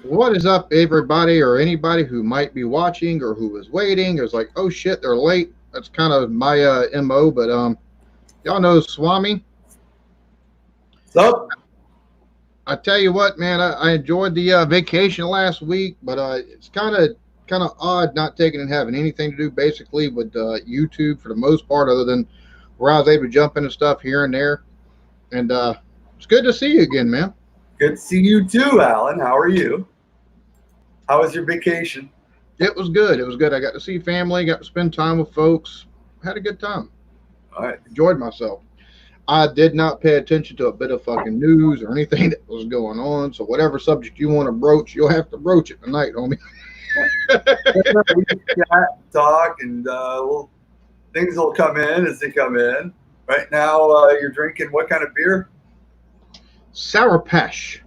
What is up, everybody, or anybody who might be watching or who is waiting? Is like, oh shit, they're late. That's kind of my mo. But y'all know Swami. So, I tell you what, man, I enjoyed the vacation last week, but it's kind of odd not taking and having anything to do basically with YouTube for the most part, other than where I was able to jump into stuff here and there. And it's good to see you again, man. good to see you too, Alan. How are you? How was your vacation? It was good. It was good. I got to see family, got to spend time with folks. Had a good time. All right. Enjoyed myself. I did not pay attention to a bit of fucking news or anything that was going on. So whatever subject you want to broach, you'll have to broach it tonight, homie. We chat, talk, and things will come in as they come in. Right now, you're drinking what kind of beer? Sour Pash.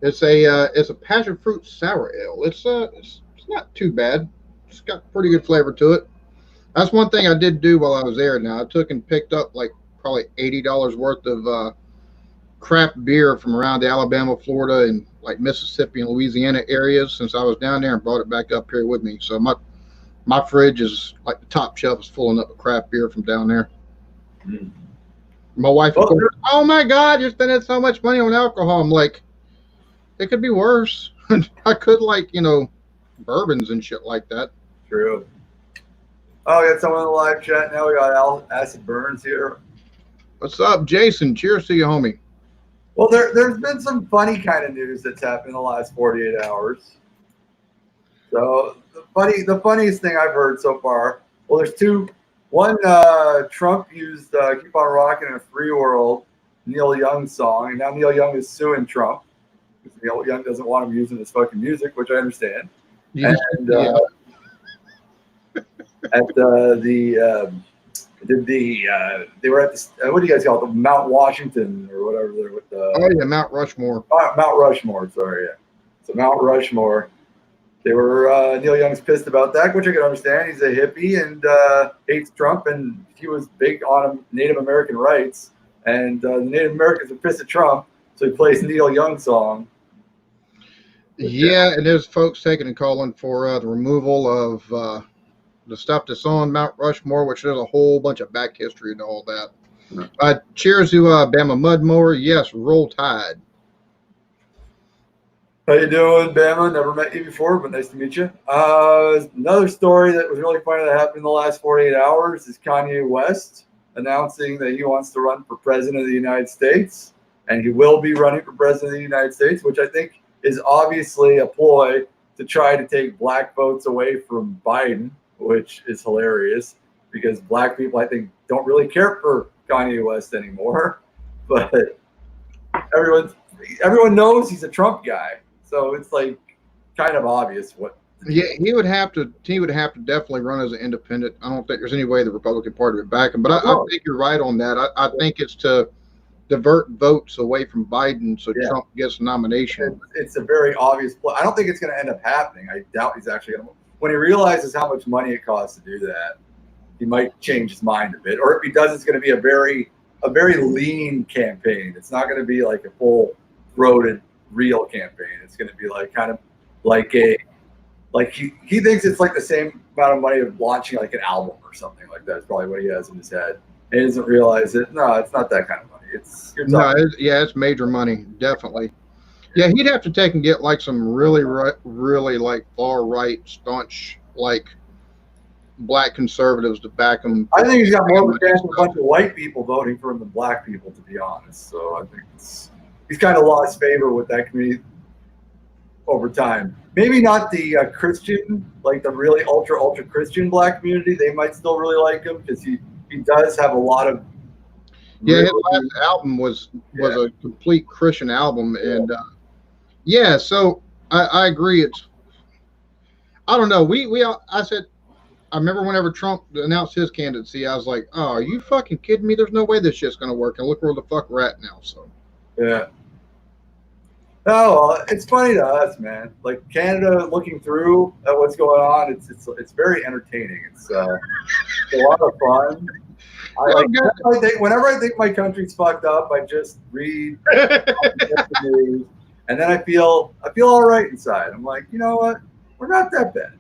It's a passion fruit sour ale. It's not too bad. It's got pretty good flavor to it. That's one thing I did do while I was there. Now I took and picked up like probably $80 worth of craft beer from around Alabama, Florida, and like Mississippi and Louisiana areas since I was down there and brought it back up here with me. So my fridge is like the top shelf is filling up with craft beer from down there. Mm. My wife, of Well, course, oh my God, you're spending so much money on alcohol. I'm like, it could be worse. I could like, bourbons and shit like that. true. Oh, we got someone in the live chat now. We got Acid Burns here. What's up, Jason? Cheers to you, homie. Well, there's been some funny kind of news that's happened in the last 48 hours. So the funniest thing I've heard so far. Well, there's two. One, Trump used "Keep on Rocking" in a Free World, Neil Young song, and now Neil Young is suing Trump because Neil Young doesn't want him using his fucking music, which I understand. Yeah. And Yeah. at they were at the what do you guys call it, the Mount Washington or whatever they're with the Oh yeah, Mount Rushmore. Mount Rushmore, sorry, yeah. So Mount Rushmore. They were Neil Young's pissed about that, which I can understand. He's a hippie and hates Trump, and he was big on Native American rights. And the Native Americans are pissed at Trump, so he plays Neil Young song. Yeah, and there's folks taking and calling for the removal of the stuff that's on Mount Rushmore, which there's a whole bunch of back history and all that. Cheers to Bama Mudmower. Yes, roll tide. How you doing, Bama? Never met you before, but nice to meet you. Another story that was really funny that happened in the last 48 hours is Kanye West announcing that he wants to run for president of the United States, and he will be running for president of the United States, which I think is obviously a ploy to try to take black votes away from Biden, which is hilarious because black people, I think, don't really care for Kanye West anymore. But everyone knows he's a Trump guy. So it's like kind of obvious what. Yeah, he would have to. He would have to definitely run as an independent. I don't think there's any way the Republican Party would back him. But I think you're right on that. I think it's to divert votes away from Biden so Trump gets a nomination. It's a very obvious play. I don't think it's going to end up happening. I doubt he's actually going to. When he realizes how much money it costs to do that, he might change his mind a bit. Or if he does, it's going to be a very lean campaign. It's not going to be like a full-throated real campaign. It's going to be like kind of like he thinks it's like the same amount of money of launching like an album or something like that. It's probably what he has in his head. He doesn't realize it. No, it's not that kind of money. It's major money, definitely. Yeah, he'd have to take and get like some really like far right staunch like black conservatives to back him. I think he's got more of a chance of a bunch of white people voting for him than black people, to be honest. So I think he's kind of lost favor with that community over time. Maybe not the Christian, like the really ultra Christian black community. They might still really like him because he does have a lot of. Yeah, his last album was a complete Christian album, and so I agree. I don't know. I said. I remember whenever Trump announced his candidacy, I was like, "Oh, are you fucking kidding me? There's no way this shit's gonna work." And look where the fuck we're at now. So, yeah. Oh, it's funny to us, man. Like Canada, looking through at what's going on, it's very entertaining. It's a lot of fun. Whenever I think my country's fucked up, I just read the news. and then I feel all right inside. I'm like, you know what? We're not that bad.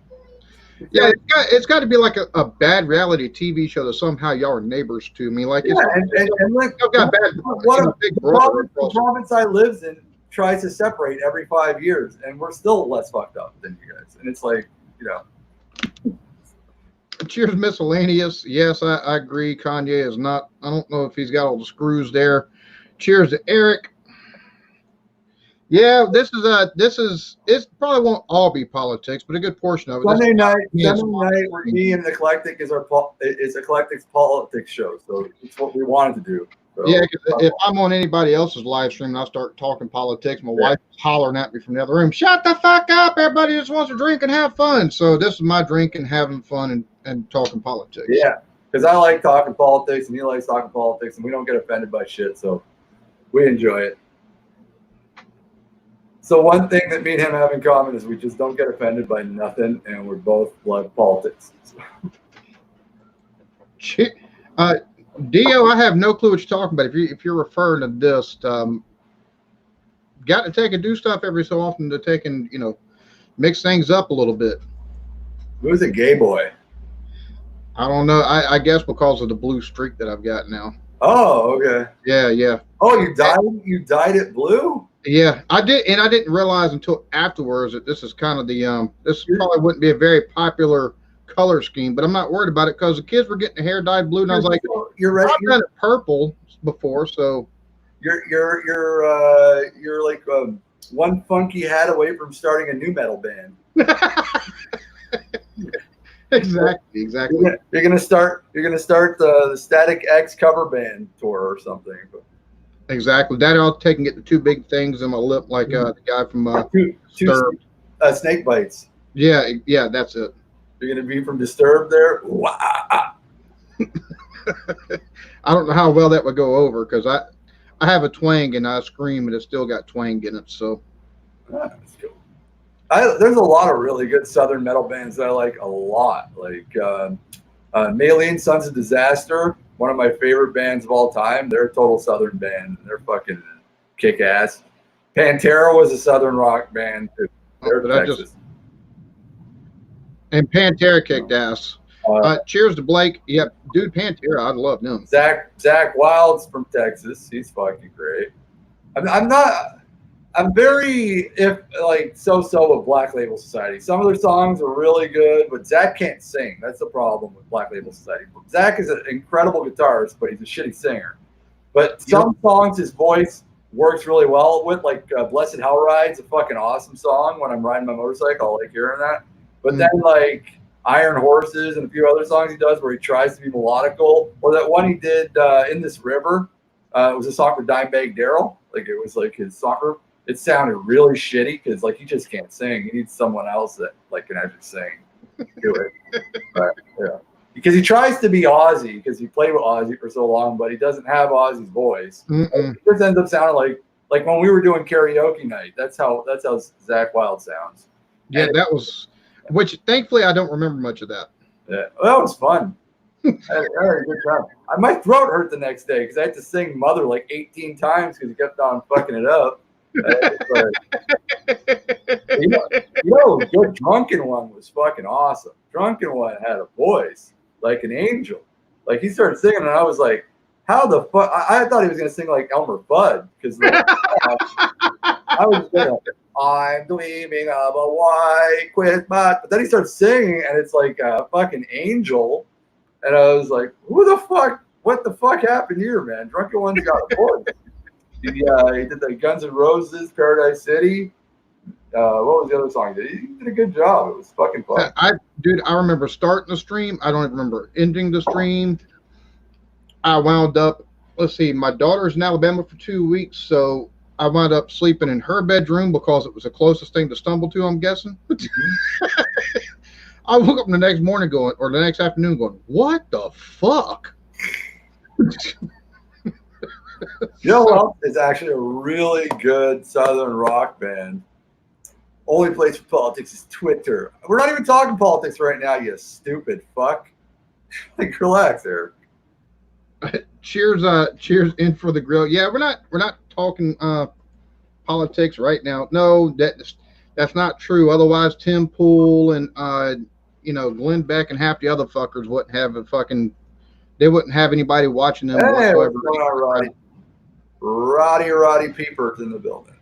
Yeah, it's got to be like a bad reality TV show that somehow y'all are neighbors to me. Like, it's and like, I've got bad, big brother. The province I lives in tries to separate every 5 years, and we're still less fucked up than you guys. And it's like, you know. Cheers, miscellaneous. Yes, I agree. Kanye is not. I don't know if he's got all the screws there. Cheers to Eric. Yeah, this is it probably won't all be politics, but a good portion of it. Sunday night, where me and Eclectic is Eclectic's politics show, so it's what we wanted to do. So, yeah, if I'm on anybody else's live stream and I start talking politics, my wife is hollering at me from the other room, "Shut the fuck up! Everybody just wants to drink and have fun." So this is my drinking, having fun, and talking politics. Yeah, because I like talking politics and he likes talking politics, and we don't get offended by shit, so we enjoy it. So one thing that me and him have in common is we just don't get offended by nothing, and we're both love politics. Dio, I have no clue what you're talking about. If you're referring to this, got to take and do stuff every so often to take and mix things up a little bit. Who's a gay boy? I don't know. I guess because of the blue streak that I've got now. Oh, okay. Yeah. Oh, you dyed it blue? Yeah, I did, and I didn't realize until afterwards that this is kind of the this probably wouldn't be a very popular color scheme, but I'm not worried about it because the kids were getting their hair dyed blue, and I was like, "You're right." I've done it purple before, so you're like one funky hat away from starting a new metal band. Exactly. You're gonna start the Static X cover band tour or something. But. Exactly. That I'll take and get the two big things in my lip, like the guy from two snake bites. Yeah, that's it. You're gonna be from Disturbed there. I don't know how well that would go over because I have a twang and I scream and it's still got twang in it. So that's cool. There's a lot of really good Southern metal bands that I like a lot, like Maylene Sons of Disaster. One of my favorite bands of all time. They're a total Southern band. They're fucking kick ass. Pantera was a Southern rock band too. They're Texas. And Pantera kicked ass. Cheers to Blake. Yep, dude, Pantera, I love them. Zach Wild's from Texas. He's fucking great. I'm very so-so with Black Label Society. Some of their songs are really good, but Zach can't sing. That's the problem with Black Label Society. Zach is an incredible guitarist, but he's a shitty singer. But some songs his voice works really well with, like Blessed Hell Ride's a fucking awesome song. When I'm riding my motorcycle, I like hearing that. But then like Iron Horses and a few other songs he does where he tries to be melodical, or that one he did In This River. It was a song for Dimebag Darrell. Like it was like his song. It sounded really shitty because like he just can't sing. He needs someone else that like can actually sing. Do it. But, yeah. Because he tries to be Ozzy because he played with Ozzy for so long, but he doesn't have Ozzy's voice. It just ends up sounding like when we were doing karaoke night. That's how Zach Wild sounds. Yeah, and that was, which thankfully I don't remember much of that. Yeah, well, that was fun. I had a good time. My throat hurt the next day because I had to sing "Mother" like 18 times because he kept on fucking it up. Good Drunken One was fucking awesome. Drunken One had a voice like an angel. Like he started singing, and I was like, "How the fuck?" I thought he was gonna sing like Elmer Fudd because I was gonna. I'm dreaming of a white Christmas, but then he starts singing, and it's like a fucking angel, and I was like, "Who the fuck? What the fuck happened here, man?" Drunken One's got a voice. He did the Guns N' Roses, Paradise City. What was the other song? He did a good job. It was fucking fun. I remember starting the stream. I don't even remember ending the stream. I wound up, let's see, my daughter's in Alabama for 2 weeks, so I wound up sleeping in her bedroom because it was the closest thing to stumble to, I'm guessing. I woke up the next morning or the next afternoon going, what the fuck? You know what? It's actually a really good Southern rock band. Only place for politics is Twitter. We're not even talking politics right now, you stupid fuck. Like, relax, Eric. Cheers in for the grill. Yeah, we're not talking politics right now. No, that's not true. Otherwise, Tim Pool and Glenn Beck and half the other fuckers wouldn't have they wouldn't have anybody watching them Hey, whatsoever. what's going on, Roddy? Roddy Peeper's in the building.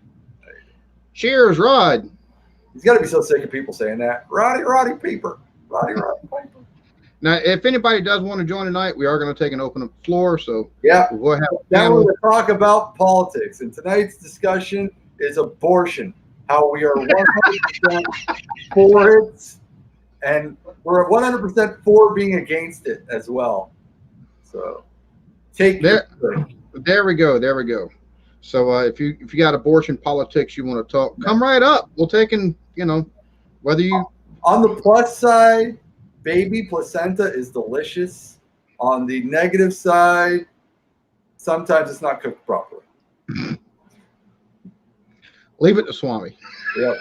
Cheers, Rod. He's got to be so sick of people saying that. Roddy Peeper. Roddy Peeper. Now, if anybody does want to join tonight, we are going to take an open floor. So yeah, we'll have now we're going to talk about politics. And tonight's discussion is abortion. How we are 100% for it, and we're 100% for being against it as well. So take there. There we go. There we go. So if you got abortion politics you want to talk, come right up. We'll take whether you on the plus side, baby placenta is delicious. On the negative side, sometimes it's not cooked properly. Leave it to Swami. Yep.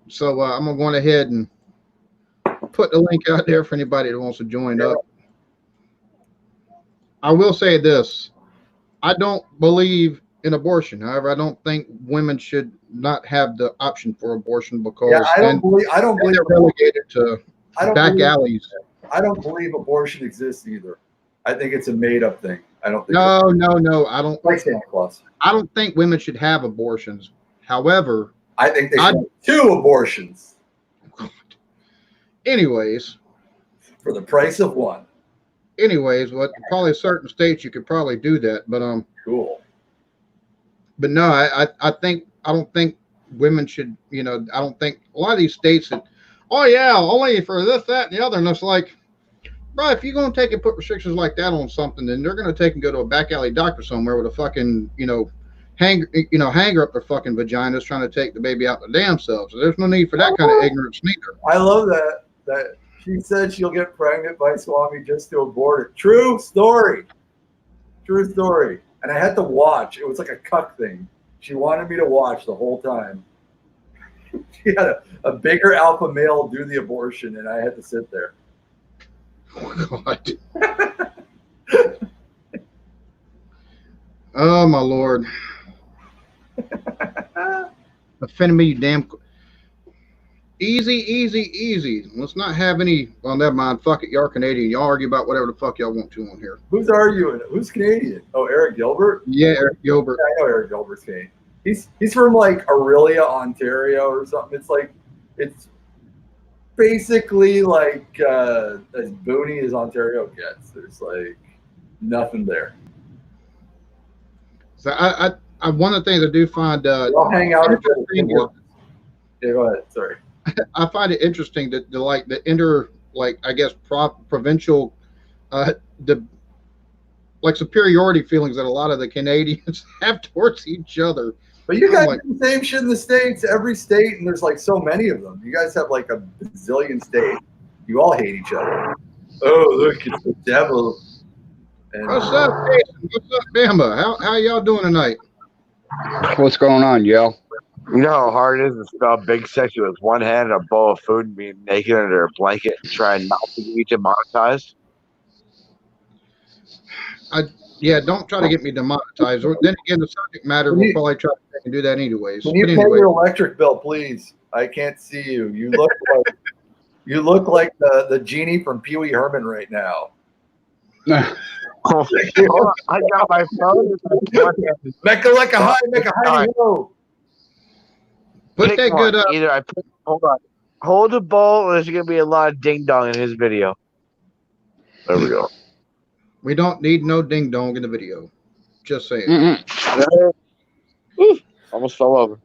So I'm gonna go ahead and put the link out there for anybody that wants to join up. I will say this. I don't believe in abortion. However, I don't think women should not have the option for abortion because I don't believe they're relegated to back alleys. I don't believe abortion exists either. I think it's a made-up thing. I don't think. No. I don't. Like Santa Claus. I don't think women should have abortions. However, I think they should have 2 abortions. Anyways, for the price of 1. Anyways, probably certain states you could probably do that, but cool. But no, I don't think women should. I don't think a lot of these states that, oh yeah, only for this, that, and the other, and it's like, bro, if you're gonna take and put restrictions like that on something, then they're gonna take and go to a back alley doctor somewhere with a fucking hanger up their fucking vaginas trying to take the baby out the damn self. So there's no need for that kind of ignorance neither. I love that she said she'll get pregnant by Swami just to abort it. True story. And I had to watch. It was like a cuck thing. She wanted me to watch the whole time. She had a bigger alpha male do the abortion, and I had to sit there. Oh, God. Oh, my Lord. Offending me, you damn. Easy. Let's not have any. Well, never mind. Fuck it. Y'all are Canadian. Y'all argue about whatever the fuck y'all want to on here. Who's arguing? Who's Canadian? Oh, Eric Gilbert? Yeah, Eric Gilbert. Yeah, I know Eric Gilbert's Canadian. He's from like Aurelia, Ontario or something. It's basically like as boony as Ontario gets. There's like nothing there. So I one of the things I do find I'll hang out. Yeah, go ahead. Sorry. I find it interesting that provincial superiority feelings that a lot of the Canadians have towards each other. But you guys do the same shit in the States. Every state, and there's like so many of them. You guys have like a bazillion states. You all hate each other. Oh, look, it's the devil. And, what's up, Jason? What's up, Bama? How y'all doing tonight? What's going on, yo? You know how hard it is to spell big sexy with one hand and a bowl of food and being naked under a blanket and trying not to get demonetized? Don't try to get me demonetized. Or then again, the subject matter will probably try to do that anyways. Can you pay your electric bill, please? I can't see you. You look like the genie from Pee Wee Herman right now. I got my phone. Make a high, make a high low. Put that good up. Hold on. Hold the bowl, and there's going to be a lot of ding dong in his video. There we go. We don't need no ding dong in the video. Just saying. Almost fell over.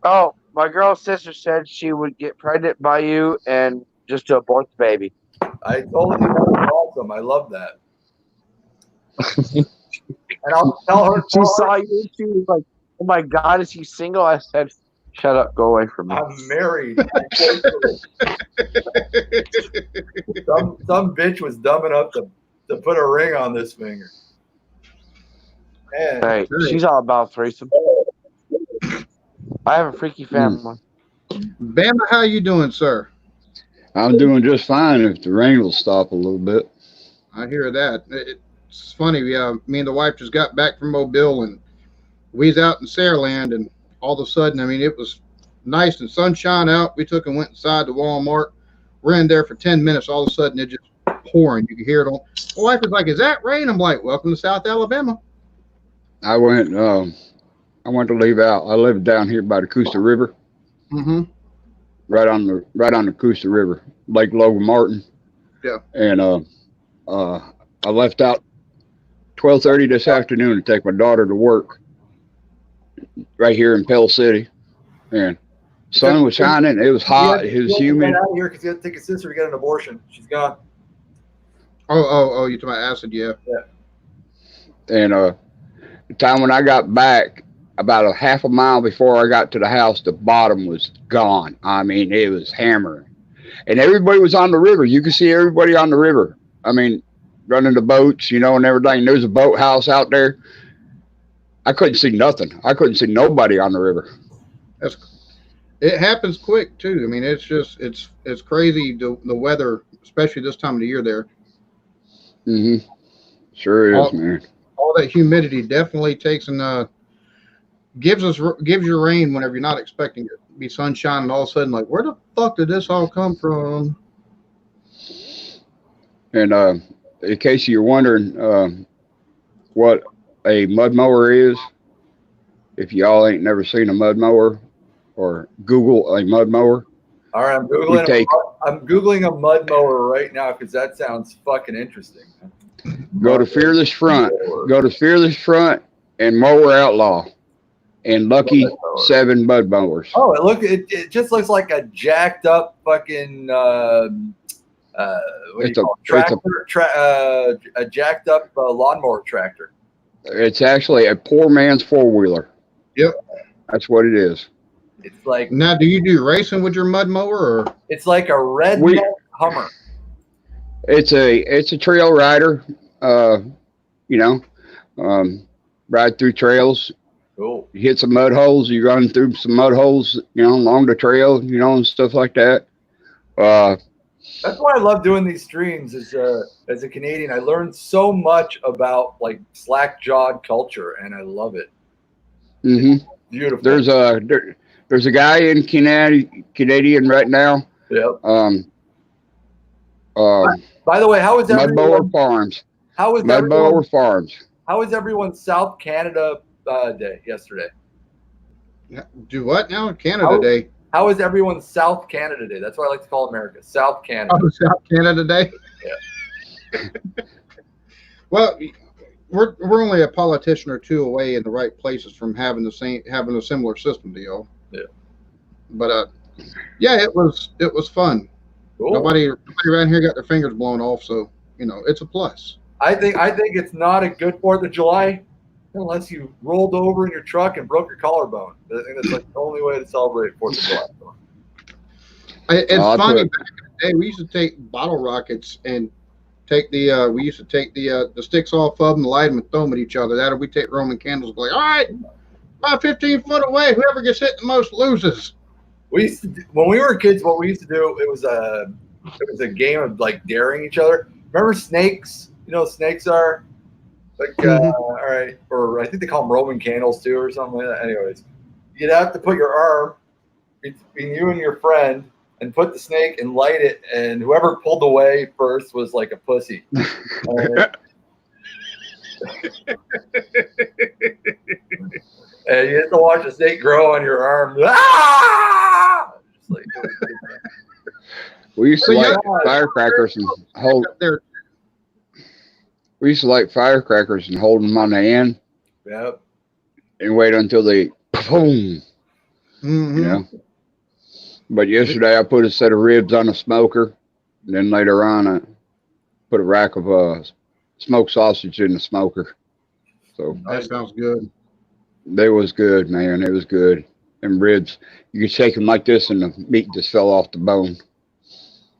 Oh, my girl's sister said she would get pregnant by you and just to abort the baby. I told you that was awesome. I love that. And I'll tell her. She saw you. She was like, "Oh my God, is he single?" I said, "Shut up, go away from me." I'm married. Some bitch was dumb enough to put a ring on this finger. Man, hey, she's all about threesome. I have a freaky family. Bama, how you doing, sir? I'm doing just fine if the rain will stop a little bit. I hear that. It's funny. Me and the wife just got back from Mobile, and We was out in Saraland, and all of a sudden, I mean, it was nice and sunshine out. We took and went inside the Walmart. We're in there for 10 minutes. All of a sudden, it just pouring. You could hear it on. My wife was like, "Is that rain?" I'm like, "Welcome to South Alabama." I went. I went to leave out. I lived down here by the Coosa River, Mm-hmm. right on the Coosa River, Lake Logan Martin. Yeah. And I left out 12:30 this afternoon to take my daughter to work right here in Pell City, and sun was shining. It was hot. It was humid. Get out of here because you have to take a sister to get an abortion. She's gone. Oh, you talking about acid? Yeah. And the time when I got back, about a half a mile before I got to the house, the bottom was gone. I mean, it was hammering, and everybody was on the river. You could see everybody on the river. I mean, running the boats, and everything. There's a boathouse out there. I couldn't see nothing. I couldn't see nobody on the river. It happens quick too. I mean, it's crazy the weather, especially this time of the year there. Mm-hmm. Sure is, man. All that humidity definitely takes and gives you rain whenever you're not expecting it. Be sunshine, and all of a sudden, like, where the fuck did this all come from? And in case you're wondering what a mud mower is, if y'all ain't never seen a mud mower, or Google a mud mower. All right, I'm Googling a mud mower right now because that sounds fucking interesting. Go to Fearless Front. Go to Fearless Front and Mower Outlaw, and Lucky 7 mud mowers. Oh, it just looks like a jacked up fucking a jacked up lawnmower tractor. It's actually a poor man's 4-wheeler. Yep, that's what it is. It's like, now, do you do racing with your mud mower, or it's like a redneck Hummer? It's a trail rider. Ride through trails. Cool. You hit some mud holes. You run through some mud holes, along the trail, and stuff like that. That's why I love doing these streams. As a Canadian, I learned so much about like slack-jawed culture, and I love it. Mm-hmm. Beautiful. There's a guy in Canadian right now. Yep. By the way, how is everyone? Mudmower Farms. How is Mudmower Farms? How was everyone's South Canada Day yesterday? Do what now? Canada Day. How was everyone's South Canada Day? That's what I like to call America. South Canada. Oh, South Canada Day. Yeah. Well, we're only a politician or two away in the right places from having a similar system to y'all. Yeah. But yeah, it was fun. Cool. Nobody around here got their fingers blown off, so it's a plus. I think it's not a good 4th of July unless you rolled over in your truck and broke your collarbone. I think that's like the only way to celebrate 4th of July. It's funny. Back in the day, we used to take bottle rockets and take the sticks off of them, light them, and throw them at each other. That, or we take Roman candles, like, all right, about 15 foot away, whoever gets hit the most loses. We used to when we were kids. What we used to do, it was a game of like daring each other. Remember snakes? You know what snakes are? Like, all right, or I think they call them Roman candles too, or something like that. Anyways, you'd have to put your arm between you and your friend and put the snake and light it, and whoever pulled away first was like a pussy. And you have to watch the snake grow on your arm. Ah! Like, we used to light firecrackers and hold. We used to light firecrackers and hold them on the end. Yep. And wait until they boom. Mm-hmm. But yesterday I put a set of ribs on a smoker, and then later on I put a rack of smoked sausage in the smoker. So that sounds good. They was good, man. It was good. And ribs, you could shake them like this, and the meat just fell off the bone.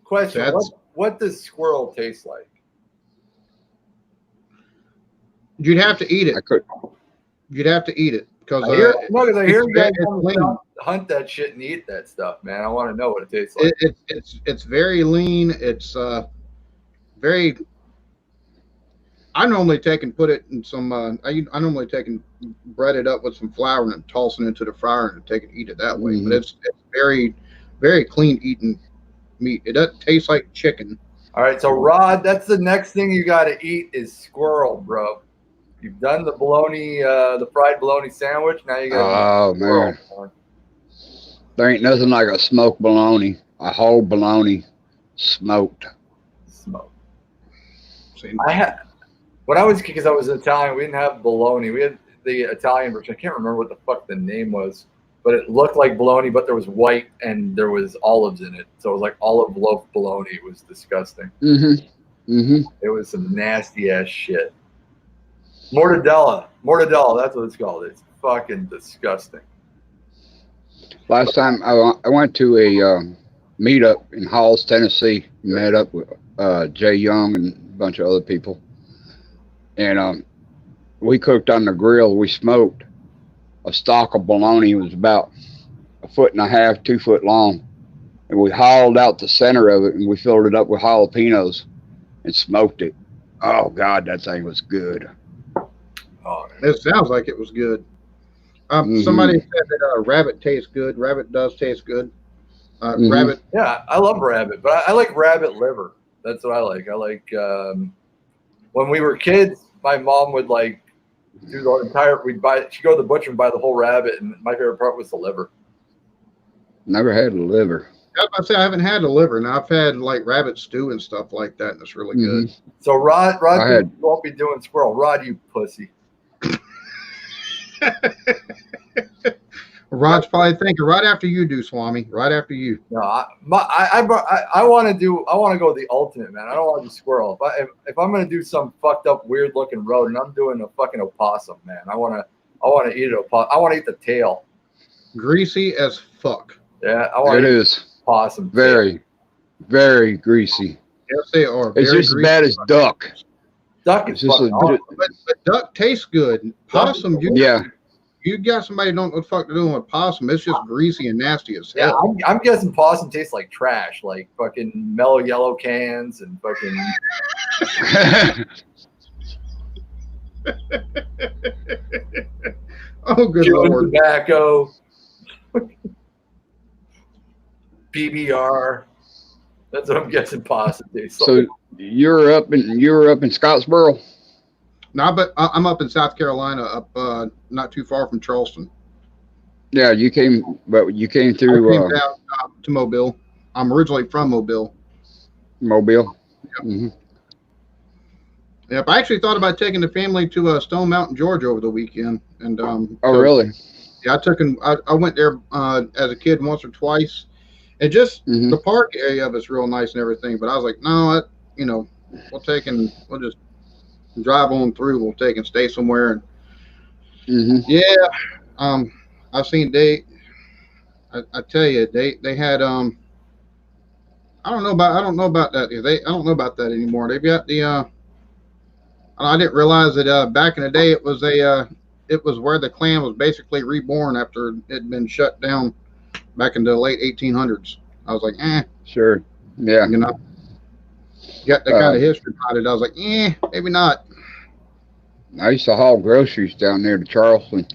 Question: What does squirrel taste like? You'd have to eat it. You'd have to eat it because I hear you guys hunt that shit and eat that stuff, man. I want to know what it tastes like. It's very lean. It's very. I normally take and put it in some. I normally take and bread it up with some flour and then toss it into the fryer and take and eat it that way. But Mhm. it's very, very clean eating meat. It doesn't taste like chicken. All right, so Rod, that's the next thing you got to eat is squirrel, bro. You've done the bologna, the fried bologna sandwich. Now you got to Oh squirrel. man, there ain't nothing like a smoked bologna, a whole bologna smoked. Smoke. See, I had when I was because I was Italian, we didn't have bologna. We had the Italian version. I can't remember what the fuck the name was, but it looked like bologna, but there was white and there was olives in it. So it was like olive loaf bologna. It was disgusting. Mhm. Mhm. It was some nasty ass shit. Mortadella, that's what it's called. It's fucking disgusting. Last time I went to a meetup in Halls, Tennessee. Met up with Jay Young and a bunch of other people, and we cooked on the grill. We smoked a stalk of bologna. It was about 1.5 feet, 2 foot long, and we hauled out the center of it and we filled it up with jalapenos and smoked it. Oh God, that thing was good. Oh, it sounds like it was good. Mhm. Somebody said that rabbit tastes good. Rabbit does taste good. Mhm. Rabbit. yeah, I love rabbit, but I like rabbit liver. That's what I like. I like when we were kids, my mom would like do the entire. She'd go to the butcher and buy the whole rabbit, and my favorite part was the liver. Never had a liver. I say I haven't had a liver. Now I've had like rabbit stew and stuff like that, and it's really good. Mhm. So Rod, I had- you won't be doing squirrel. Rod, you pussy. Rod's probably thinking right after you do, Swami. Right after you. No, I want to go the ultimate, man. I don't want to do squirrel. If I'm gonna do some fucked up, weird looking rodent, I'm doing a fucking opossum, man. I want to eat it. I want to eat the tail. Greasy as fuck. Yeah, I want It to eat is opossum. very, very greasy. Yes, they are. It's very just as greasy. bad as duck. Duck It's is just fucking a awesome. But duck tastes good. Possum, yeah. you got somebody who don't know what the fuck they're doing with possum. It's just greasy and nasty as Yeah, hell. I'm guessing possum tastes like trash, like fucking mellow yellow cans and fucking. Oh, good chewing lord. tobacco. PBR. That's what I'm guessing possum tastes So like. you're up in Scottsboro. No, but I'm up in South Carolina, up not too far from Charleston. Yeah, you came I through came down to Mobile. I'm originally from Mobile. Mobile. Hmm. Yep, I actually thought about taking the family to Stone Mountain, Georgia over the weekend. And Oh, so, really? yeah, I went there as a kid once or twice. And just Hmm. the park area of it's real nice and everything. But I was like, no, we'll just drive on through. We'll take and stay somewhere. And Hmm. yeah, I've seen I tell you, they had I don't know about that. I don't know about that anymore. They've got the I didn't realize that back in the day it was it was where the clan was basically reborn after it had been shut down back in the late 1800s. I was like, Sure. Yeah. you know, got that kind of history behind it. I was like, maybe not. I used to haul groceries down there to Charleston,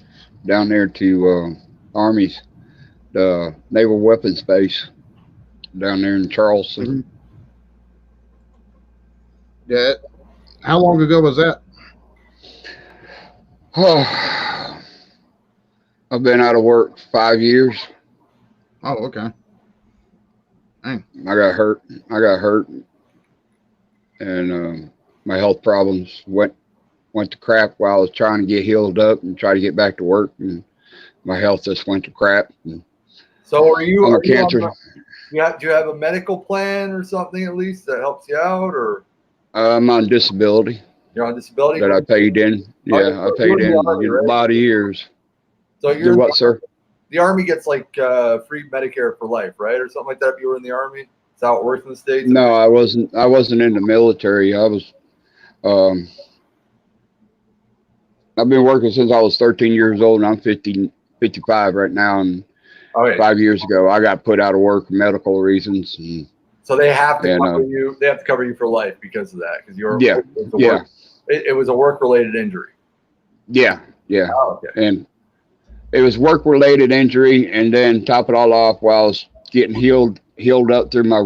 down there to Army's, the Naval Weapons Base, down there in Charleston. Mhm. Yeah. How long ago was that? I've been out of work 5 years. Oh, okay. I got hurt, and my health problems went to crap while I was trying to get healed up and try to get back to work, and my health just went to crap. So are you? I'm a Are you cancer. do you have a medical plan or something at least that helps you out, or I'm on disability you're on disability? that I paid in. Yeah, I paid in a lot of years. So Do you're what, sir? the Army gets like free Medicare for life, right, or something like that. If you were in the Army, is that how it works in the States? No, I wasn't. I wasn't in the military. I was. I've been working since I was 13 years old, and I'm 55 right now. And Okay. 5 years ago, I got put out of work for medical reasons. And, So they have to cover you. They have to cover you for life because of that. Because you're Yeah. It was a work-related injury. Yeah, yeah. Oh, okay. And it was work-related injury, and then top it all off, while I was getting healed up through my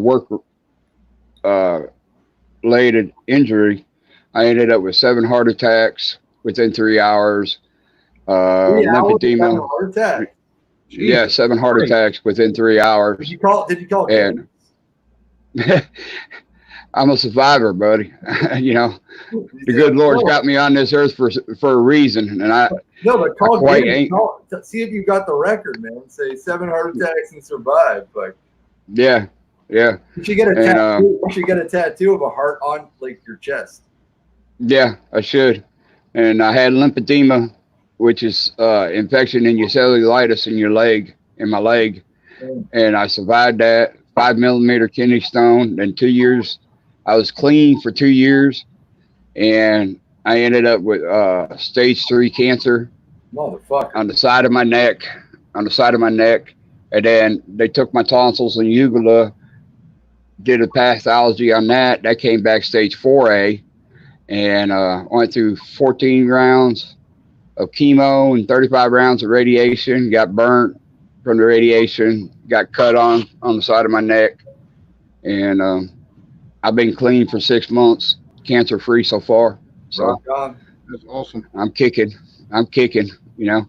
related injury, I ended up with 7 heart attacks within 3 hours. 3 hours without a Lymphedema. heart attack. Yeah, 7 heart Christ. attacks within 3 hours. Did you call And I'm a survivor, buddy. You know, the good Lord's got me on this earth for a reason, and No, but call quite Jimmy. ain't. See if you got the record, man. Say 7 heart attacks and survived. Like, Yeah, yeah, you should get a tattoo. You should get a tattoo of a heart on like your chest. yeah. I should. And I had lymphedema, which is infection in your cellulitis in my leg, and I survived that. 5 millimeter kidney stone. Then 2 years, I was clean for 2 years, and I ended up with stage 3 cancer. Motherfucker. On the side of my neck, and then they took my tonsils and uvula, did a pathology on that. That came back stage 4A, and went through 14 rounds of chemo and 35 rounds of radiation. Got burnt from the radiation, got cut on the side of my neck, and I've been clean for 6 months, cancer free so far. So that's awesome. I'm kicking. You know,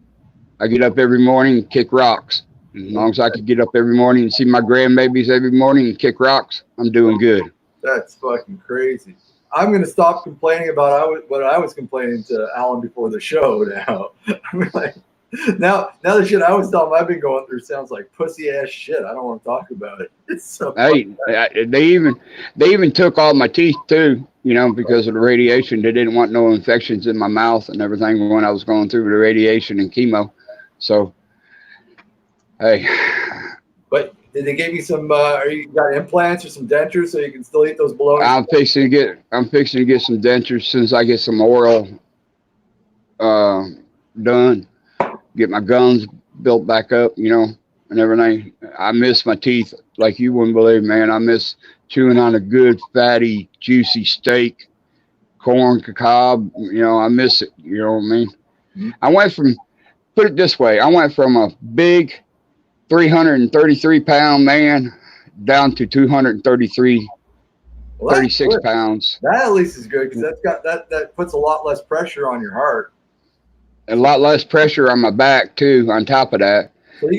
I get up every morning and kick rocks. As long as I can get up every morning and see my grandbabies every morning and kick rocks, I'm doing good. That's fucking crazy. I'm gonna stop complaining about what I was complaining to Alan before the show. Now, I'm like, now the shit I was telling him I've been going through sounds like pussy ass shit. I don't want to talk about it. It's so. Hey, they even took all my teeth too. You know, because of the radiation. They didn't want no infections in my mouth and everything when I was going through the radiation and chemo. So, hey. But did they give you some? Are you got implants or some dentures so you can still eat those bologna? I'm fixing to get some dentures as soon as I get some oral done. Get my gums built back up, you know, and everything. I miss my teeth like you wouldn't believe, man. I miss chewing on a good, fatty, juicy steak, corn cob. You know, I miss it. You know what I mean? Mm-hmm. Put it this way, I went from a big 333-pound man down to 233, 36 pounds. That at least is good because that puts a lot less pressure on your heart. A lot less pressure on my back too. On top of that, so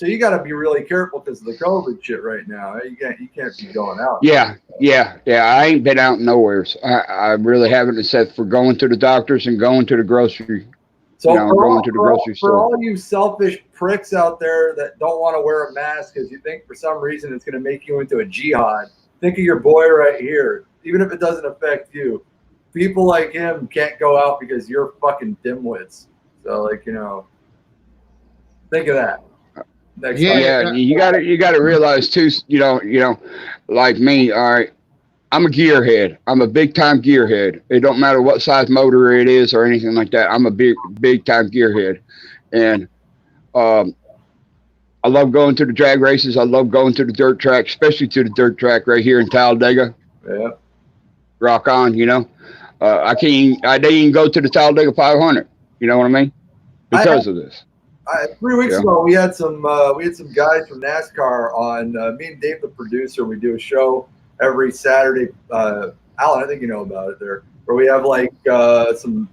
you got to be really careful because of the COVID shit right now. You can't be going out. Yeah. I ain't been out nowhere. So I really haven't, except for going to the doctors and going to the grocery. So going to the grocery store. For all you selfish pricks out there that don't want to wear a mask because you think for some reason it's going to make you into a jihad, think of your boy right here. Even if it doesn't affect you, people like him can't go out because you're fucking dimwits. So, like, you know, think of that. You gotta realize too. You know, like me. All right, I'm a gearhead. I'm a big time gearhead. It don't matter what size motor it is or anything like that. I'm a big time gearhead, and I love going to the drag races. I love going to the dirt track, especially to the dirt track right here in Talladega. Yeah, rock on. You know, I didn't even go to the Talladega 500. You know what I mean? Because of this. 3 weeks ago, we had some guys from NASCAR on. Me and Dave, the producer, we do a show every Saturday. Alan, I think you know about it there, where we have like some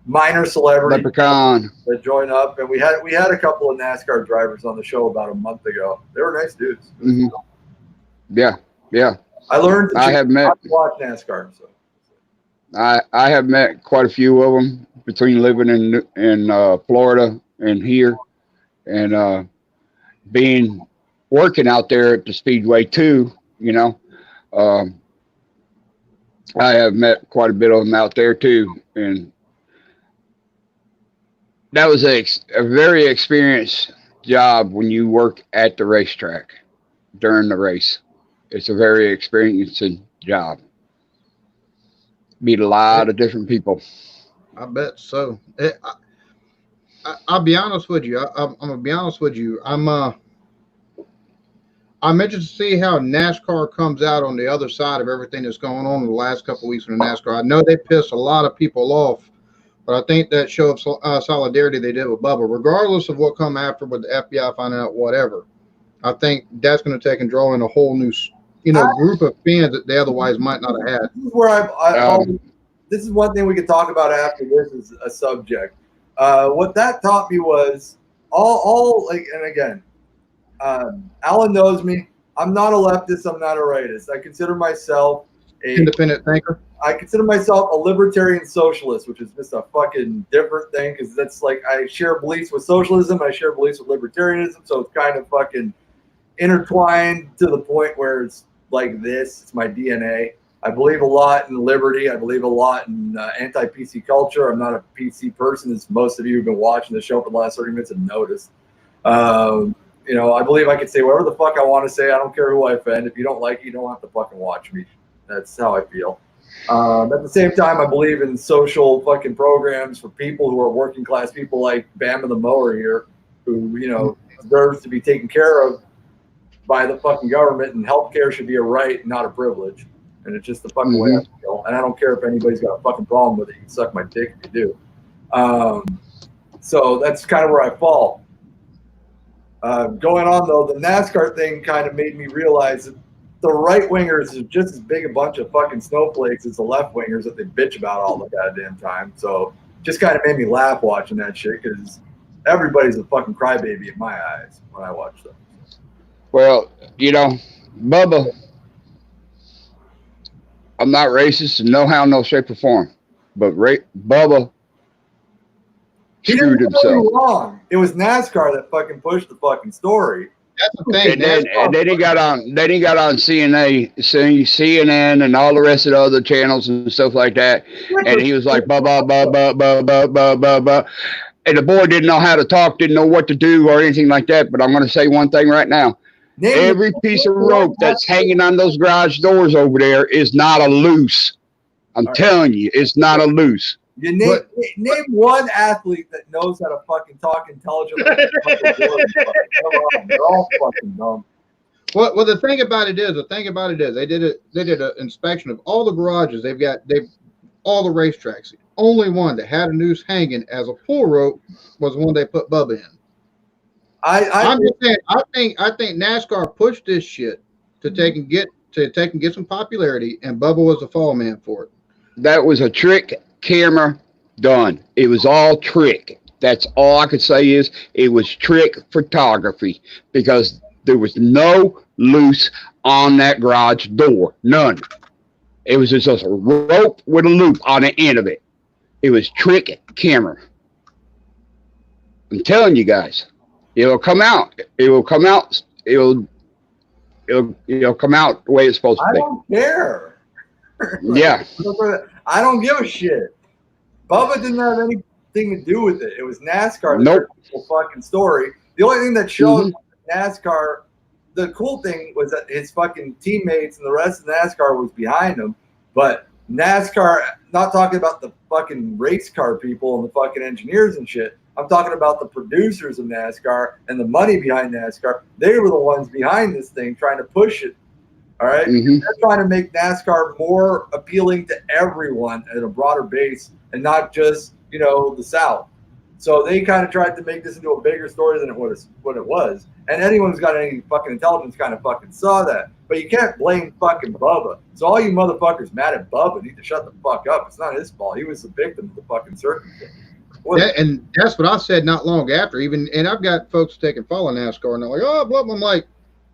minor celebrities that join up, and we had a couple of NASCAR drivers on the show about a month ago. They were nice dudes. Mm-hmm. Yeah. I learned. I have met. Watch NASCAR. So. I have met quite a few of them between living in Florida and here, and working out there at the Speedway too. You know, I have met quite a bit of them out there too, and that was a very experienced job when you work at the racetrack during the race. It's a very experienced job. Meet a lot of different people. I bet so. I'll be honest with you. I'm gonna be honest with you. I'm I'm interested to see how NASCAR comes out on the other side of everything that's going on in the last couple of weeks in NASCAR. I know they pissed a lot of people off, but I think that show of solidarity they did with Bubba, regardless of what come after with the FBI finding out whatever, I think that's going to take and draw in a whole new, group of fans that they otherwise might not have had. This is where Um, this is one thing we could talk about after this is a subject. What that taught me was all like, and again, Alan knows me. I'm not a leftist. I'm not a rightist. I consider myself Independent thinker. I consider myself a libertarian socialist, which is just a fucking different thing because that's like I share beliefs with socialism, I share beliefs with libertarianism, so it's kind of fucking intertwined to the point where it's like this. It's my DNA. I believe a lot in liberty. I believe a lot in anti-PC culture. I'm not a PC person, as most of you who've been watching the show for the last 30 minutes have noticed. I believe I can say whatever the fuck I want to say. I don't care who I offend. If you don't like it, you don't have to fucking watch me. That's how I feel. At the same time, I believe in social fucking programs for people who are working class people like Bama the Mower here, who, deserves to be taken care of by the fucking government, and healthcare should be a right, not a privilege. And it's just the fucking way I feel. And I don't care if anybody's got a fucking problem with it. You can suck my dick if you do. So that's kind of where I fall. Going on, though, the NASCAR thing kind of made me realize that the right-wingers are just as big a bunch of fucking snowflakes as the left-wingers that they bitch about all the goddamn time. So just kind of made me laugh watching that shit because everybody's a fucking crybaby in my eyes when I watch them. well, Bubba, I'm not racist in no how, no shape, or form, but Bubba He screwed didn't himself. do wrong. It was NASCAR that fucking pushed the fucking story. That's the thing. And then he got on CNN and all the rest of the other channels and stuff like that. And he was like, blah, blah, blah, blah, blah, blah, blah, blah, blah. And the boy didn't know how to talk, didn't know what to do or anything like that. But I'm going to say one thing right now. Every piece of rope that's hanging on those garage doors over there is not a loose. I'm telling you, it's not a loose. You name one athlete that knows how to fucking talk intelligently. Come on, they're all fucking dumb. Well, the thing about it is, they did an inspection of all the garages. They've all the racetracks. The only one that had a noose hanging as a pull rope was the one they put Bubba in. I'm just saying, I think NASCAR pushed this shit to take and get some popularity, and Bubba was the fall man for it. That was a trick camera done. It was all trick. That's all I could say is it was trick photography because there was no loose on that garage door. None. It was just a rope with a loop on the end of it. It was trick camera. I'm telling you guys, it'll come out. It will come out. It'll come out the way it's supposed to be. I don't care. Yeah. I don't give a shit. Bubba didn't have anything to do with it. It was NASCAR. Nope. The fucking story. The only thing that showed NASCAR, the cool thing was that his fucking teammates and the rest of NASCAR was behind him. But NASCAR, not talking about the fucking race car people and the fucking engineers and shit. I'm talking about the producers of NASCAR and the money behind NASCAR. They were the ones behind this thing trying to push it. All right? They're trying to make NASCAR more appealing to everyone at a broader base and not just, the South. So they kind of tried to make this into a bigger story than what it was. And anyone who's got any fucking intelligence kind of fucking saw that. But you can't blame fucking Bubba. So all you motherfuckers mad at Bubba need to shut the fuck up. It's not his fault. He was the victim of the fucking circumstance. And that's what I said not long after. And I've got folks taking follow NASCAR and they're like, oh, blah. I'm like,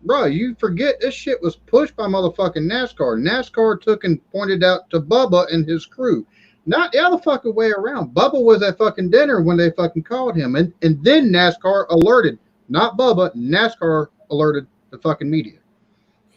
bro, you forget this shit was pushed by motherfucking NASCAR. NASCAR took and pointed out to Bubba and his crew. Not the other fucking way around. Bubba was at fucking dinner when they fucking called him. And then NASCAR alerted, not Bubba, NASCAR alerted the fucking media.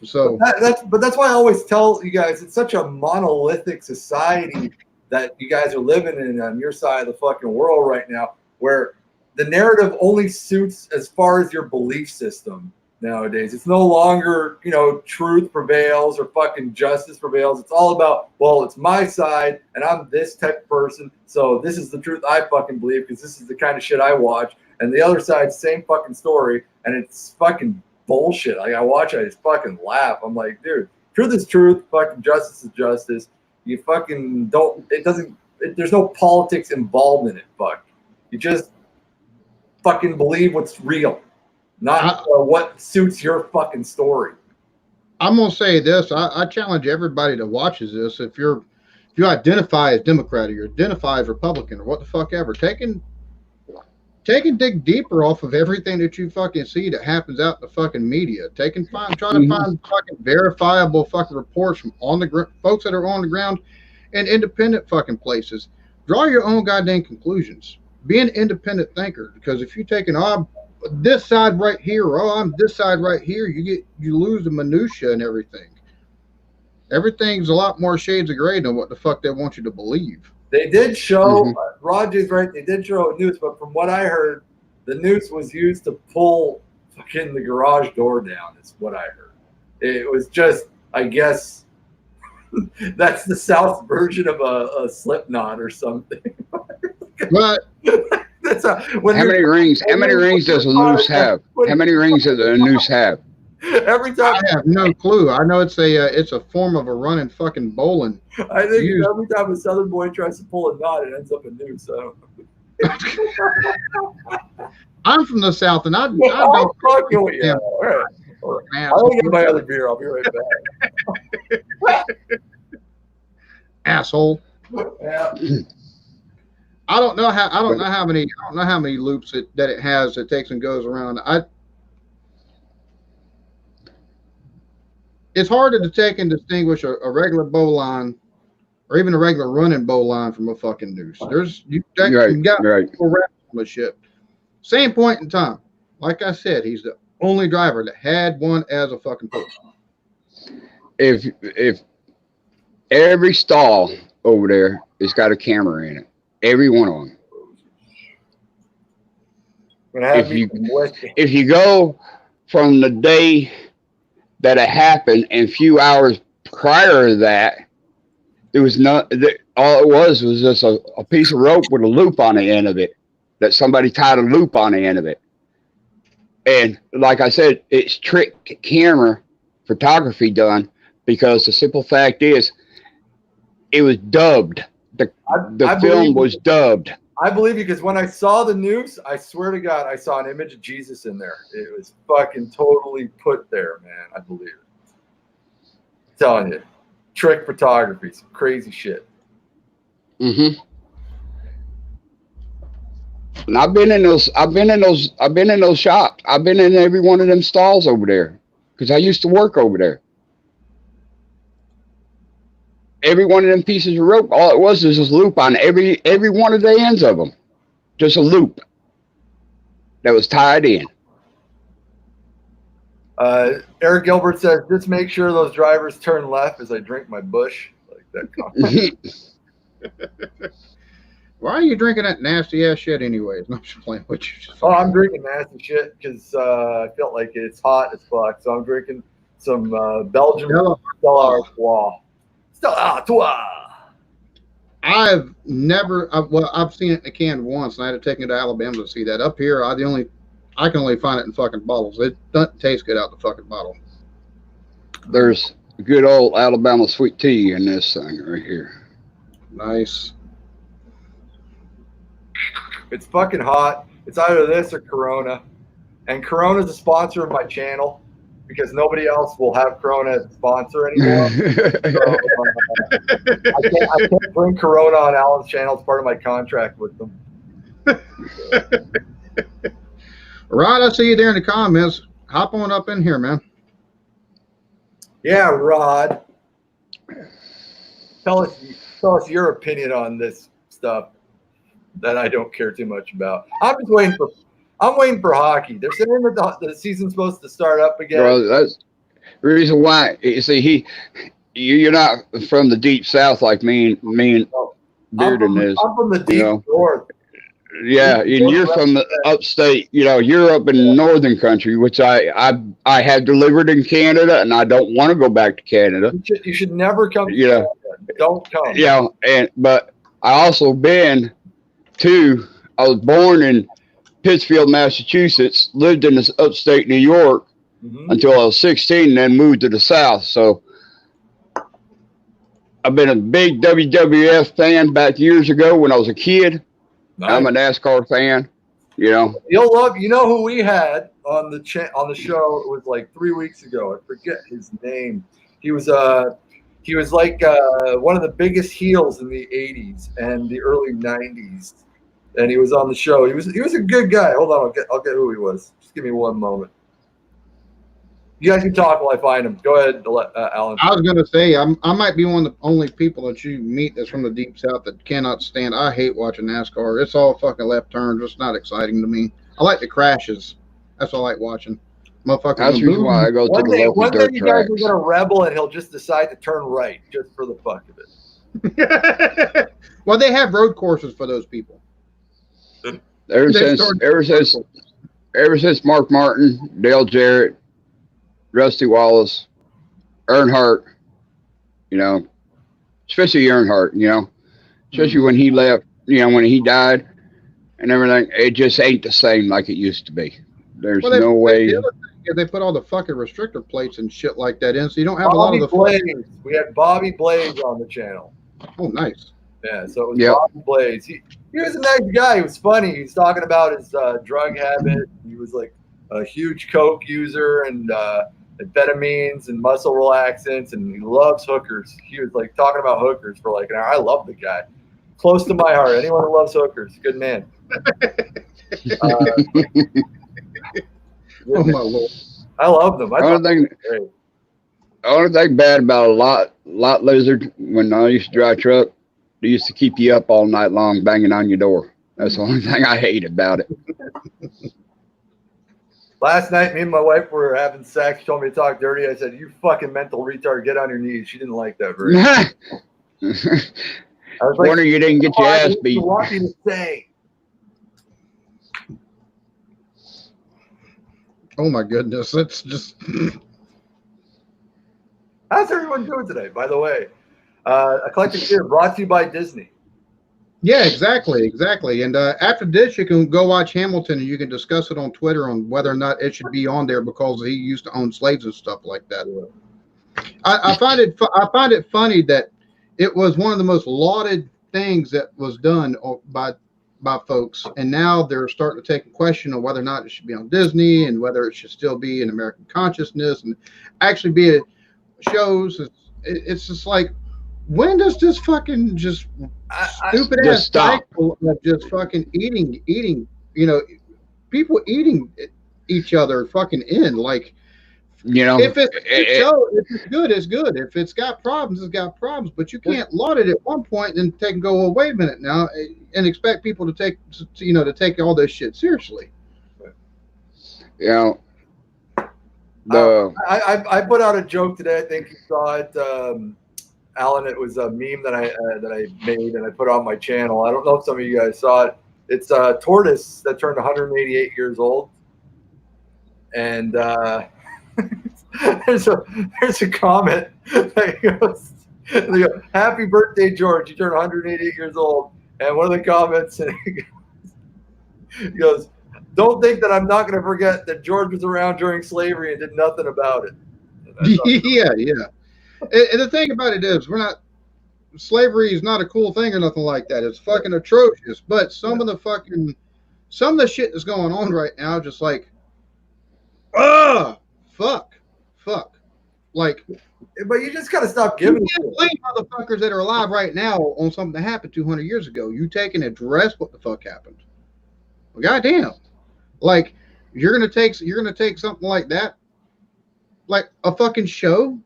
So but that's why I always tell you guys, it's such a monolithic society that you guys are living in on your side of the fucking world right now, where the narrative only suits as far as your belief system nowadays. It's no longer, truth prevails or fucking justice prevails. It's all about, well, it's my side and I'm this type of person, so this is the truth I fucking believe because this is the kind of shit I watch. And the other side, same fucking story, and it's fucking bullshit. Like I watch it, I just fucking laugh. I'm like, dude, truth is truth. Fucking justice is justice. You fucking don't. It doesn't. There's no politics involved in it. Fuck. You just fucking believe what's real, not what suits your fucking story. I'm gonna say this. I challenge everybody that watches this. If you identify as Democrat or you identify as Republican or what the fuck ever, take and dig deeper off of everything that you fucking see that happens out in the fucking media. Try to find fucking verifiable fucking reports from folks that are on the ground and independent fucking places. Draw your own goddamn conclusions. Be an independent thinker, because if you take this side right here, or I'm this side right here, you lose the minutia and everything. Everything's a lot more shades of gray than what the fuck they want you to believe. They did show, Roger's right, they did show a noose, but from what I heard, the noose was used to pull fucking the garage door down, is what I heard. It was just, I guess, that's the South version of a slip knot or something. But that's how many rings does a noose have? How many rings does a noose have? Every time I have no clue. I know it's a form of a running fucking bowling. I think every time a Southern boy tries to pull a knot, it ends up a noose. So. I'm from the South, and I don't. Fuck you, yeah. All right. I'll get my other beer. I'll be right back. Asshole. Yeah. I don't know how many loops that it has that takes and goes around. It's hard to detect and distinguish a regular bowline or even a regular running bowline from a fucking noose. You got people wrapped on the shit. Same point in time. Like I said, he's the only driver that had one as a fucking post. If every stall over there has got a camera in it, every one of them. If you go from the day that it happened and a few hours prior to that, there was all it was just a piece of rope with a loop on the end of it, that somebody tied a loop on the end of it. And like I said, it's trick camera photography done, because the simple fact is it was dubbed. The film was dubbed. I believe you, because when I saw the noose, I swear to God, I saw an image of Jesus in there. It was fucking totally put there, man. I believe it. I'm telling you, trick photography, some crazy shit. Mm-hmm. And I've been in those shops. I've been in every one of them stalls over there, because I used to work over there. Every one of them pieces of rope, all it was this loop on every one of the ends of them. Just a loop that was tied in. Eric Gilbert says, just make sure those drivers turn left as I drink my bush. Like that. Why are you drinking that nasty ass shit anyways? I'm just playing with you. Oh, I'm drinking nasty shit because I felt like it's hot as fuck. So I'm drinking some Belgian Stella Artois. I've seen it in a can once, and I had to take it to Alabama to see that. Up here, I can only find it in fucking bottles. It doesn't taste good out the fucking bottle. There's good old Alabama sweet tea in this thing right here. Nice. It's fucking hot. It's either this or Corona, and Corona's a sponsor of my channel, because nobody else will have Corona as a sponsor anymore. So, I can't bring Corona on Alan's channel. It's part of my contract with them. Rod, I see you there in the comments. Hop on up in here, man. Yeah, Rod. Tell us your opinion on this stuff that I don't care too much about. I'm waiting for hockey. They're saying that the season's supposed to start up again. Well, that's the reason why. You see, you're not from the deep south like me and Bearden is. I'm from the deep north. Yeah, and you're from the upstate. You're up in northern country, which I have delivered in Canada, and I don't want to go back to Canada. You should never come to Canada. Don't come. Yeah, but I also I was born in Pittsfield, Massachusetts, lived in this upstate New York, until I was 16, and then moved to the South. So I've been a big WWF fan back years ago when I was a kid. Nice. I'm a NASCAR fan. You know, you'll love. You know who we had on the show? It was like 3 weeks ago. I forget his name. He was like one of the biggest heels in the 80s and the early 90s, and he was on the show. He was a good guy. Hold on, I'll get who he was. Just give me one moment. You guys can talk while I find him. Go ahead, Alan. I was going to say, I might be one of the only people that you meet that's from the Deep South that cannot stand. I hate watching NASCAR. It's all fucking left turns. It's not exciting to me. I like the crashes. That's what I like watching. Motherfuckers. That's the reason why I go to the local dirt tracks. One day you guys are going to rebel and he'll just decide to turn right just for the fuck of it. Well, they have road courses for those people. Ever since Mark Martin, Dale Jarrett, Rusty Wallace, Earnhardt, you know, especially Earnhardt, you know, especially when he left, you know, when he died and everything, it just ain't the same like it used to be. There's no way. They put all the fucking restrictor plates and shit like that in, so you don't have a lot of the. Blaze. We had Bobby Blaze on the channel. Oh, nice. Yeah, so it was Bobby Blaze. He was a nice guy. He was funny. He was talking about his drug habit. He was like a huge coke user and amphetamines and muscle relaxants, and he loves hookers. He was like talking about hookers for like an hour. I love the guy. Close to my heart. Anyone who loves hookers, good man. Oh my Lord. I love them. The only thing bad about a lot lizard, when I used to drive truck, they used to keep you up all night long banging on your door. That's the only thing I hate about it. Last night, me and my wife were having sex. She told me to talk dirty. I said, "You fucking mental retard, get on your knees." She didn't like that very much. I was like, wonder you didn't get your ass beat. What want me to say? Oh my goodness, it's just. How's everyone doing today? By the way, Eclectic Beer brought to you by Disney. Yeah, exactly. And after this, you can go watch Hamilton, and you can discuss it on Twitter on whether or not it should be on there because he used to own slaves and stuff like that. I find it funny that it was one of the most lauded things that was done by folks, and now they're starting to take a question of whether or not it should be on Disney and whether it should still be in American consciousness and actually be shows. It's just like, when does this fucking just stupid ass cycle of just fucking eating, you know, people eating each other fucking end? Like, you know, if it's good, it's good. If it's got problems, it's got problems. But you can't laud it at one point and take and go, well, wait a minute now, and expect people to take all this shit seriously. You know, I put out a joke today. I think you saw it, Alan. It was a meme that I made and I put on my channel. I don't know if some of you guys saw it. It's a tortoise that turned 188 years old, and there's a comment that goes, they go, "Happy birthday, George! You turned 188 years old." And one of the comments, he goes, "Don't think that I'm not going to forget that George was around during slavery and did nothing about it." Yeah. And the thing about it is, slavery is not a cool thing or nothing like that. It's fucking atrocious. But some of the shit that's going on right now, just like, fuck. Like, but you just gotta stop giving. You can't blame motherfuckers that are alive right now on something that happened 200 years ago. You take and address what the fuck happened. Well, goddamn, like you're gonna take something like that, like a fucking show.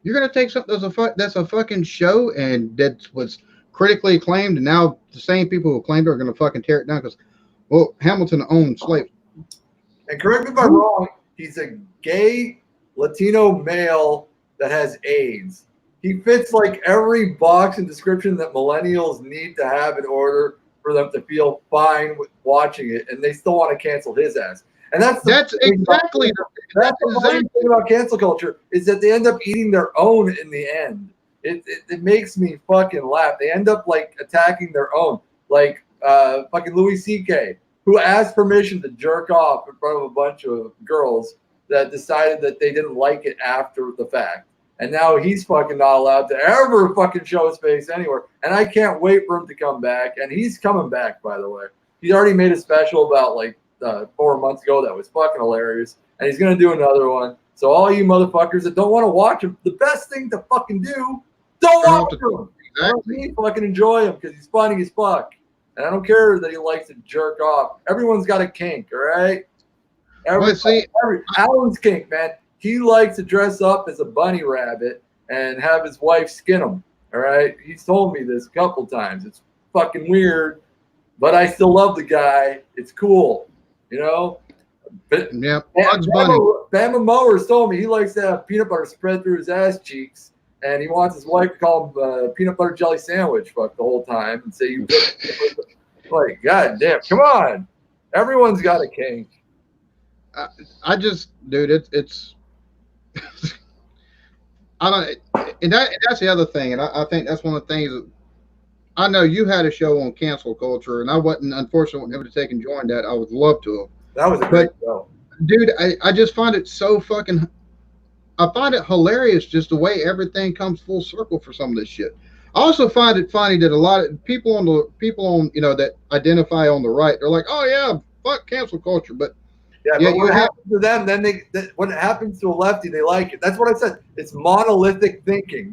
You're gonna take something that's a fucking show, and that was critically acclaimed, and now the same people who claimed it are gonna fucking tear it down because, well, Hamilton owned slaves. And correct me if I'm wrong. He's a gay Latino male that has AIDS. He fits like every box and description that millennials need to have in order for them to feel fine with watching it, and they still want to cancel his ass. And that's exactly the funny thing about cancel culture is that they end up eating their own in the end. It makes me fucking laugh. They end up like attacking their own, like fucking Louis C.K., who asked permission to jerk off in front of a bunch of girls, that decided that they didn't like it after the fact. And now he's fucking not allowed to ever fucking show his face anywhere. And I can't wait for him to come back. And he's coming back, by the way. He already made a special about like 4 months ago that was fucking hilarious. And he's going to do another one. So all you motherfuckers that don't want to watch him, the best thing to fucking do, don't watch him. Exactly. Fucking enjoy him because he's funny as fuck. And I don't care that he likes to jerk off. Everyone's got a kink, all right? Alan's kink, man. He likes to dress up as a bunny rabbit and have his wife skin him. All right. He's told me this a couple times. It's fucking weird, but I still love the guy. It's cool, you know. But yeah, Bama Mowers told me he likes to have peanut butter spread through his ass cheeks, and he wants his wife to call him peanut butter jelly sandwich fuck the whole time and say you like, God damn, come on. Everyone's got a kink. I just, dude, it's I don't, and that's the other thing, and I think that's one of the things that, I know you had a show on cancel culture, and I wasn't, unfortunately, able to take and join that. I would love to. That was a great show. Dude, I just find it so fucking, I find it hilarious just the way everything comes full circle for some of this shit. I also find it funny that a lot of people on that identify on the right, they're like, oh yeah, fuck cancel culture, but but what happens to them? Then what happens to a lefty? They like it. That's what I said. It's monolithic thinking.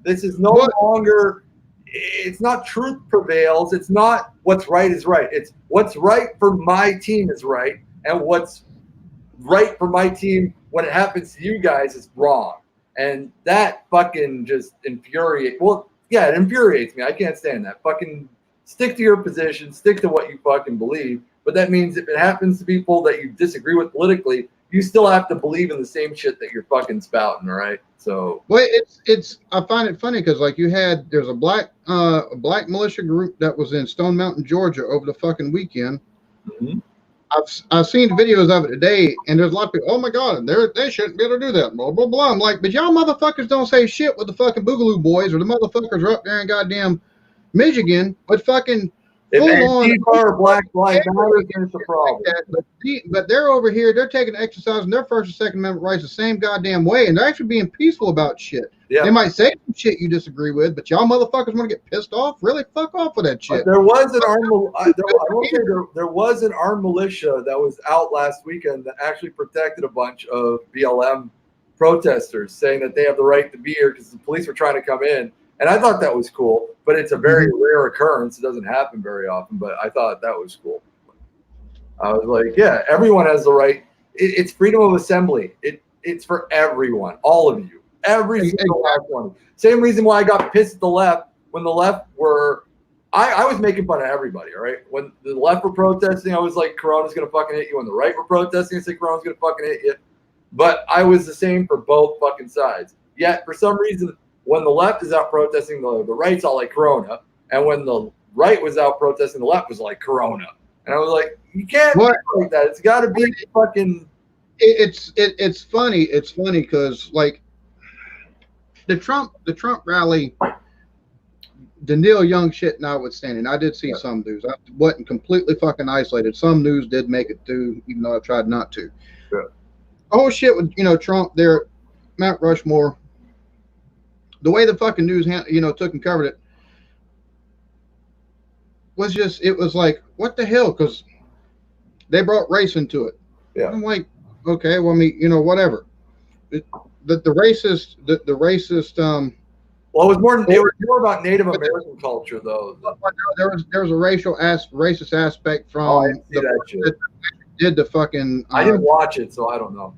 This is no longer. It's not truth prevails. It's not what's right is right. It's what's right for my team is right, and what's right for my team when it happens to you guys is wrong. And that fucking just infuriates. Well, yeah, it infuriates me. I can't stand that. Fucking stick to your position. Stick to what you fucking believe. But that means if it happens to people that you disagree with politically, you still have to believe in the same shit that you're fucking spouting, all right? So, well, it's I find it funny because like there's a black militia group that was in Stone Mountain, Georgia over the fucking weekend. Mm-hmm. I've seen videos of it today, and there's a lot of people. Oh my god, they shouldn't be able to do that. Blah blah blah. I'm like, but y'all motherfuckers don't say shit with the fucking Boogaloo Boys or the motherfuckers are up there in goddamn Michigan, but fucking. If Antifa Black Lives Matter, there's the problem. But they're over here, they're taking exercise in their First and Second Amendment rights the same goddamn way, and they're actually being peaceful about shit. Yeah. They might say some shit you disagree with, but y'all motherfuckers want to get pissed off? Really? Fuck off with that shit. There was an armed militia that was out last weekend that actually protected a bunch of BLM protesters, saying that they have the right to be here because the police were trying to come in. And I thought that was cool, but it's a very rare occurrence. It doesn't happen very often, but I thought that was cool. I was like, yeah, everyone has the right. It's freedom of assembly. It's for everyone, all of you, every single last one. Same reason why I got pissed at the left when the left were. I was making fun of everybody, all right? When the left were protesting, I was like, Corona's going to fucking hit you. When the right were protesting, I said, Corona's going to fucking hit you. But I was the same for both fucking sides. Yet, for some reason, when the left is out protesting, the right's all like Corona. And when the right was out protesting, the left was like Corona. And I was like, you can't be like that. It's got to be fucking. It's funny. It's funny because like the Trump rally, the Neil Young shit notwithstanding, I did see some news. I wasn't completely fucking isolated. Some news did make it through, even though I tried not to. Yeah. The whole shit with Trump there, Mount Rushmore. The way the fucking news, took and covered it was just, it was like, what the hell? Because they brought race into it. Yeah. I'm like, okay, well, I mean, whatever. The racist. Well, it was more about Native American culture, though. There was a racist aspect from that did the fucking. I didn't watch it, so I don't know.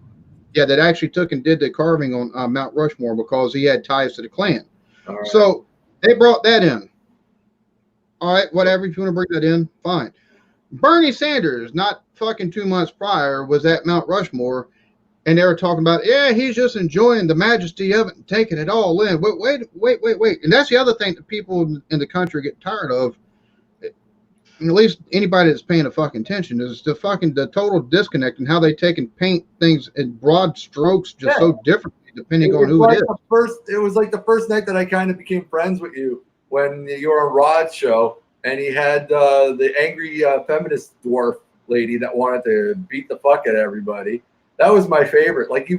Yeah, that actually took and did the carving on Mount Rushmore because he had ties to the Klan. Right. So they brought that in. All right, whatever. If you want to bring that in, fine. Bernie Sanders, not fucking 2 months prior, was at Mount Rushmore, and they were talking about, yeah, he's just enjoying the majesty of it and taking it all in. Wait. And that's the other thing that people in the country get tired of. At least anybody that's paying a fucking attention is the total disconnect and how they take and paint things in broad strokes so differently depending on who it is. It was like the first night that I kind of became friends with you when you were on Rod's show and he had the angry feminist dwarf lady that wanted to beat the fuck out of everybody. That was my favorite. Like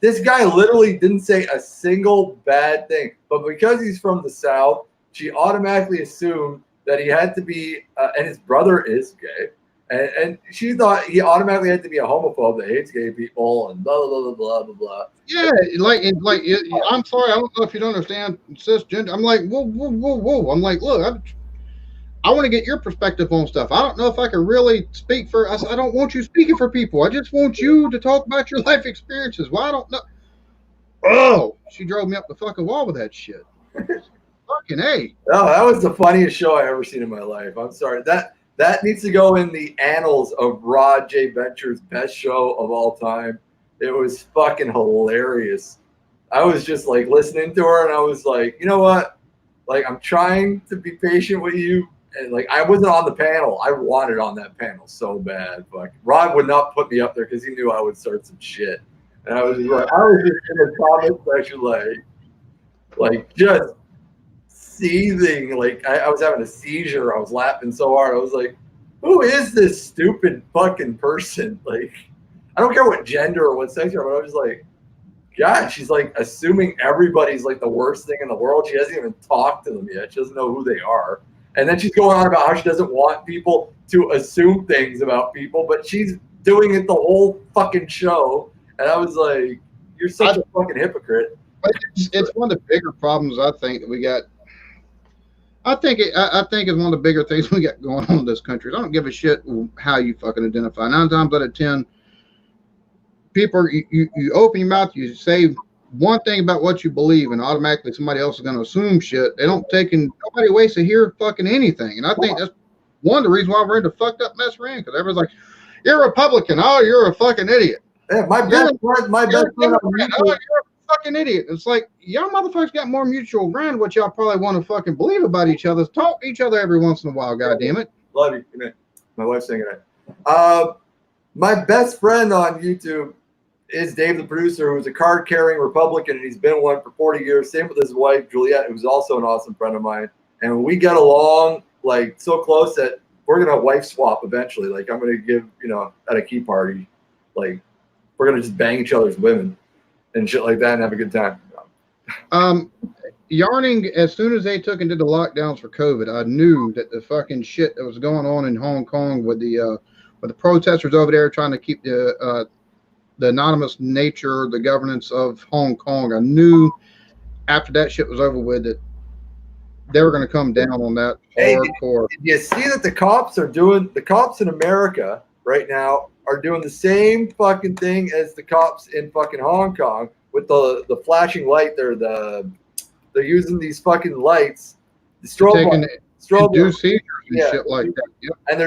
this guy literally didn't say a single bad thing, but because he's from the South, she automatically assumed that he had to be, and his brother is gay, and she thought he automatically had to be a homophobe that hates gay people and blah blah blah blah blah blah. Yeah, I'm sorry, I don't know if you don't understand cisgender. I'm like, whoa, whoa, whoa, whoa. I'm like, look, I want to get your perspective on stuff. I don't know if I can really speak for. I don't want you speaking for people. I just want you to talk about your life experiences. Well, I don't know. Oh, she drove me up the fucking wall with that shit. Fucking A. Oh, that was the funniest show I ever seen in my life. I'm sorry. That needs to go in the annals of Rod J. Venture's best show of all time. It was fucking hilarious. I was just like listening to her, and I was like, you know what? Like, I'm trying to be patient with you. And like, I wasn't on the panel. I wanted on that panel so bad. But Rod would not put me up there because he knew I would start some shit. And I was just in the comment section, like just seething. Like I was having a seizure. I was laughing so hard. I was like, who is this stupid fucking person? Like, I don't care what gender or what sex you are, but I was like, God, she's like assuming everybody's like the worst thing in the world. She hasn't even talked to them yet. She doesn't know who they are. And then she's going on about how she doesn't want people to assume things about people, but she's doing it the whole fucking show. And I was like, you're such a fucking hypocrite. It's one of the bigger problems I think that we got. I think it's one of the bigger things we got going on in this country. I don't give a shit how you fucking identify. 9 times out of 10, people, you open your mouth, you say one thing about what you believe, and automatically somebody else is going to assume shit. They don't take in, nobody waits to hear fucking anything. And I think that's one of the reasons why we're in the fucked up mess we're in, because everyone's like, you're a Republican. Oh, you're a fucking idiot. Yeah, my best friend. Oh, you're a fucking idiot. It's like, y'all motherfuckers got more mutual ground what y'all probably want to fucking believe about each other. Talk to each other every once in a while, goddammit. Love you. Good night. My wife's saying good night. My best friend on YouTube is Dave, the producer, who's a card-carrying Republican, and he's been one for 40 years. Same with his wife, Juliette, who's also an awesome friend of mine. And we get along like so close that we're gonna wife swap eventually. Like I'm gonna give, at a key party, like we're gonna just bang each other's women and shit like that and have a good time. Yarning, as soon as they took into the lockdowns for COVID, I knew that the fucking shit that was going on in Hong Kong with the protesters over there trying to keep the anonymous nature, the governance of Hong Kong. I knew after that shit was over with that they were going to come down on that hardcore. Did you see that the cops in America right now are doing the same fucking thing as the cops in fucking Hong Kong with the flashing light? They're using these fucking lights, the strobe seizures and shit like that. Yep. And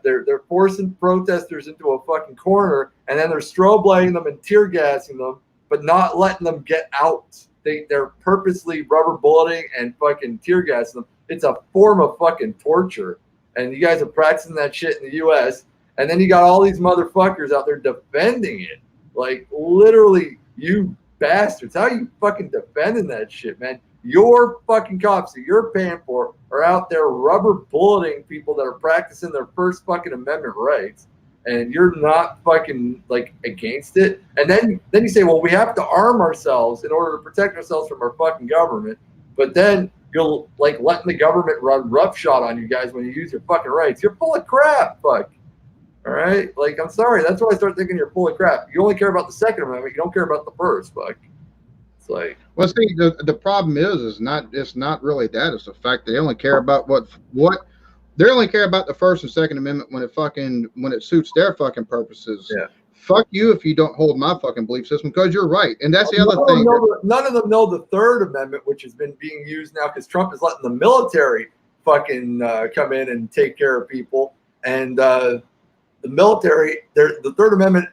they're forcing protesters into a fucking corner, and then they're strobe lighting them and tear gassing them, but not letting them get out. They're purposely rubber bulleting and fucking tear gassing them. It's a form of fucking torture, and you guys are practicing that shit in the U.S. And then you got all these motherfuckers out there defending it, like literally, you bastards. How are you fucking defending that shit, man? Your fucking cops that you're paying for are out there rubber bulleting people that are practicing their First fucking Amendment rights, and you're not fucking like against it. And then you say, well, we have to arm ourselves in order to protect ourselves from our fucking government. But then you'll like letting the government run roughshod on you guys when you use your fucking rights. You're full of crap, fuck. All right, like I'm sorry. That's why I start thinking you're full of crap. You only care about the Second Amendment. You don't care about the first, fuck. It's like, well, see, the problem is it's not really that. It's the fact they only care about what they only care about the First and Second Amendment when it suits their fucking purposes. Yeah. Fuck you if you don't hold my fucking belief system, because you're right. And that's the other thing. None of them know the Third Amendment, which has been being used now because Trump is letting the military fucking come in and take care of people. And the military, the Third Amendment,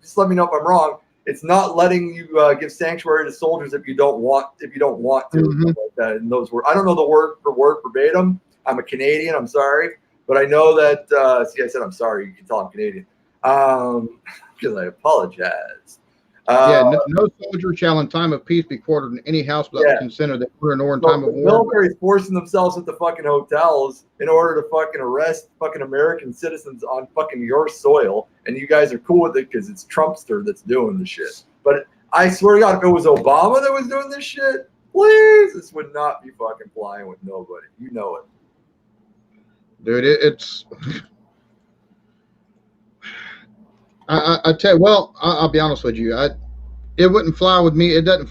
just let me know if I'm wrong, it's not letting you give sanctuary to soldiers if you don't want to, Mm-hmm. like that. In those words, I don't know the word for word verbatim. I'm a Canadian. I'm sorry, but I know that. See, I said I'm sorry. You can tell I'm Canadian because I apologize. Yeah, no soldier shall in time of peace be quartered in any house without the consent of the owner, nor in time of the war. military's forcing themselves into fucking hotels in order to fucking arrest fucking American citizens on fucking your soil, and you guys are cool with it because it's Trumpster that's doing the shit. But I swear to God, if it was Obama that was doing this shit, please, this would not be fucking flying with nobody. You know it. Dude, it's... I tell you, well, I'll be honest with you. It wouldn't fly with me. It doesn't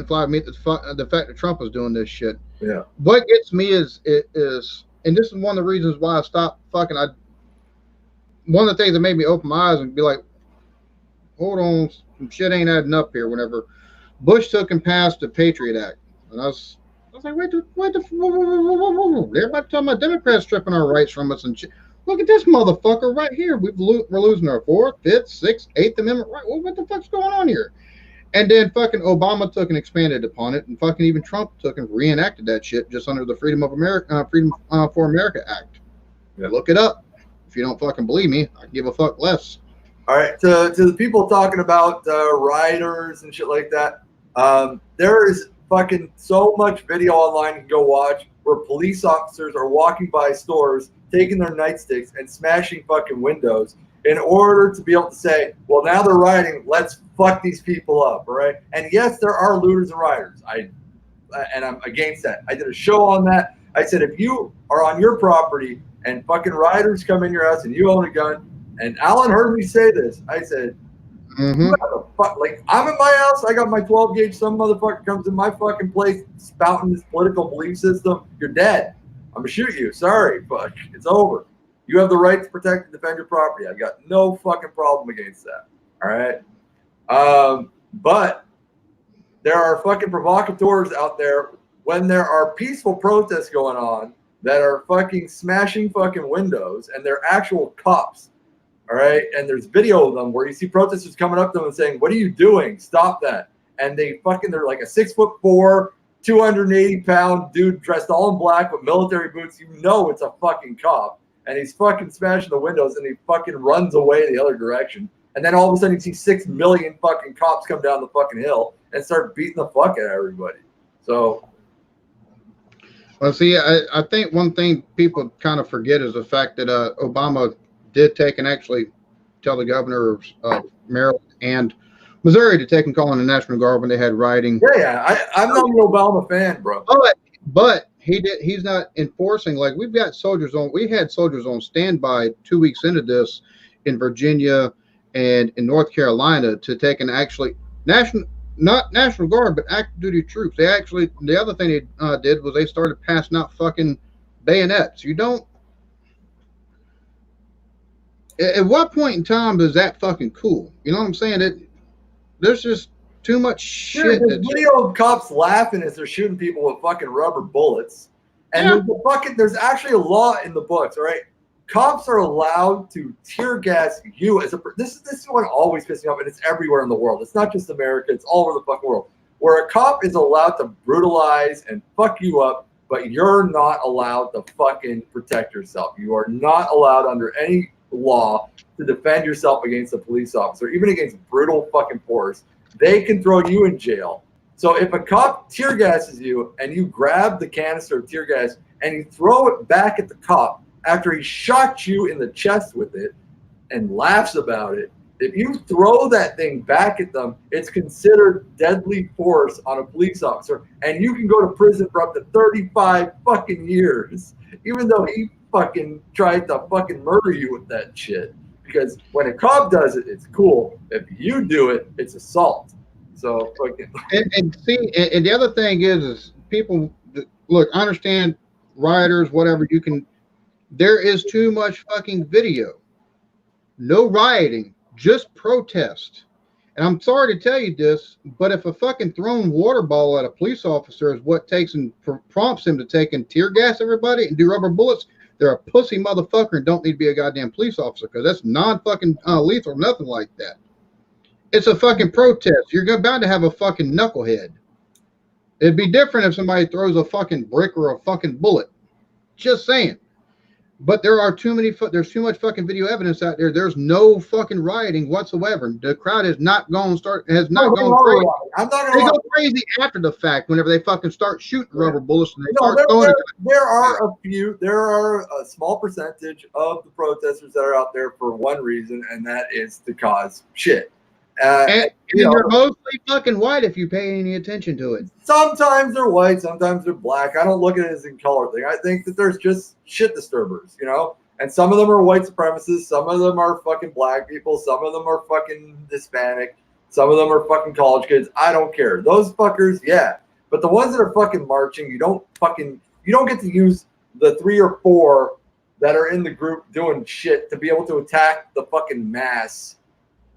fly with me. The fact that Trump is doing this shit. Yeah. What gets me is, and this is one of the reasons why I stopped fucking. One of the things that made me open my eyes and be like, hold on, some shit ain't adding up here. Whenever Bush took and passed the Patriot Act, and I was like, wait, everybody talking about Democrats stripping our rights from us and shit. Look at this motherfucker right here. We're losing our 4th, 5th, 6th, 8th Amendment right. Well, what the fuck's going on here? And then fucking Obama took and expanded upon it, and fucking even Trump took and reenacted that shit just under the Freedom for America Act. Yeah. Look it up. If you don't fucking believe me, I can give a fuck less. All right, to the people talking about rioters and shit like that, there is fucking so much video online you can go watch where police officers are walking by stores, taking their nightsticks and smashing fucking windows in order to be able to say, well, now they're rioting, let's fuck these people up, all right? And yes, there are looters and rioters. And I'm against that. I did a show on that. I said, if you are on your property and fucking rioters come in your house and you own a gun, and Alan heard me say this, I said, like, I'm in my house, I got my 12 gauge, some motherfucker comes in my fucking place spouting this political belief system, you're dead. I'm gonna shoot you. Sorry, but it's over. You have the right to protect and defend your property. I've got no fucking problem against that. All right. But there are fucking provocateurs out there when there are peaceful protests going on that are fucking smashing fucking windows, and they're actual cops. All right. And there's video of them where you see protesters coming up to them and saying, what are you doing? Stop that. And they're like a 6'4", 280-pound dude dressed all in black with military boots. You know it's a fucking cop. And he's fucking smashing the windows, and he fucking runs away the other direction. And then all of a sudden you see 6 million fucking cops come down the fucking hill and start beating the fuck out of everybody. So. Well, see, I think one thing people kind of forget is the fact that Obama did take and actually tell the governor of Maryland and Missouri to take and call in the National Guard when they had rioting. Yeah. I'm not an Obama fan, bro. But he's not enforcing. Like, we had soldiers on standby 2 weeks into this in Virginia and in North Carolina to take and actually not National Guard, but active duty troops. The other thing they did was they started passing out fucking bayonets. You don't. At what point in time is that fucking cool? You know what I'm saying? There's just too much shit. There's video of cops laughing as they're shooting people with fucking rubber bullets. And there's actually a law in the books, all right? Cops are allowed to tear gas you as this is what always pisses me off, and it's everywhere in the world. It's not just America, it's all over the fucking world. Where a cop is allowed to brutalize and fuck you up, but you're not allowed to fucking protect yourself. You are not allowed under any law to defend yourself against a police officer, even against brutal fucking force. They can throw you in jail. So if a cop tear gasses you and you grab the canister of tear gas and you throw it back at the cop after he shot you in the chest with it and laughs about it, if you throw that thing back at them, it's considered deadly force on a police officer, and you can go to prison for up to 35 fucking years, even though he fucking tried to fucking murder you with that shit. Because when a cop does it, it's cool. If you do it, it's assault. So fucking. And the other thing is people look. I understand rioters, whatever. There is too much fucking video. No rioting, just protest. And I'm sorry to tell you this, but if a fucking thrown water ball at a police officer is what takes and prompts him to take and tear gas everybody and do rubber bullets, they're a pussy motherfucker and don't need to be a goddamn police officer, because that's non-fucking lethal, nothing like that. It's a fucking protest. You're bound to have a fucking knucklehead. It'd be different if somebody throws a fucking brick or a fucking bullet. Just saying. But there are too many. There's too much fucking video evidence out there. There's no fucking rioting whatsoever. The crowd has not gone crazy. I'm not They gonna go crazy after the fact. Whenever they fucking start shooting rubber bullets and they No, start throwing. there are a small percentage of the protesters that are out there for one reason, and that is to cause shit. And they're mostly fucking white if you pay any attention to it. Sometimes they're white, sometimes they're black. I don't look at it as a color thing. I think that there's just shit disturbers, you know? And some of them are white supremacists, some of them are fucking black people, some of them are fucking Hispanic, some of them are fucking college kids. I don't care. Those fuckers, yeah. But the ones that are fucking marching, you don't get to use the 3 or 4 that are in the group doing shit to be able to attack the fucking mass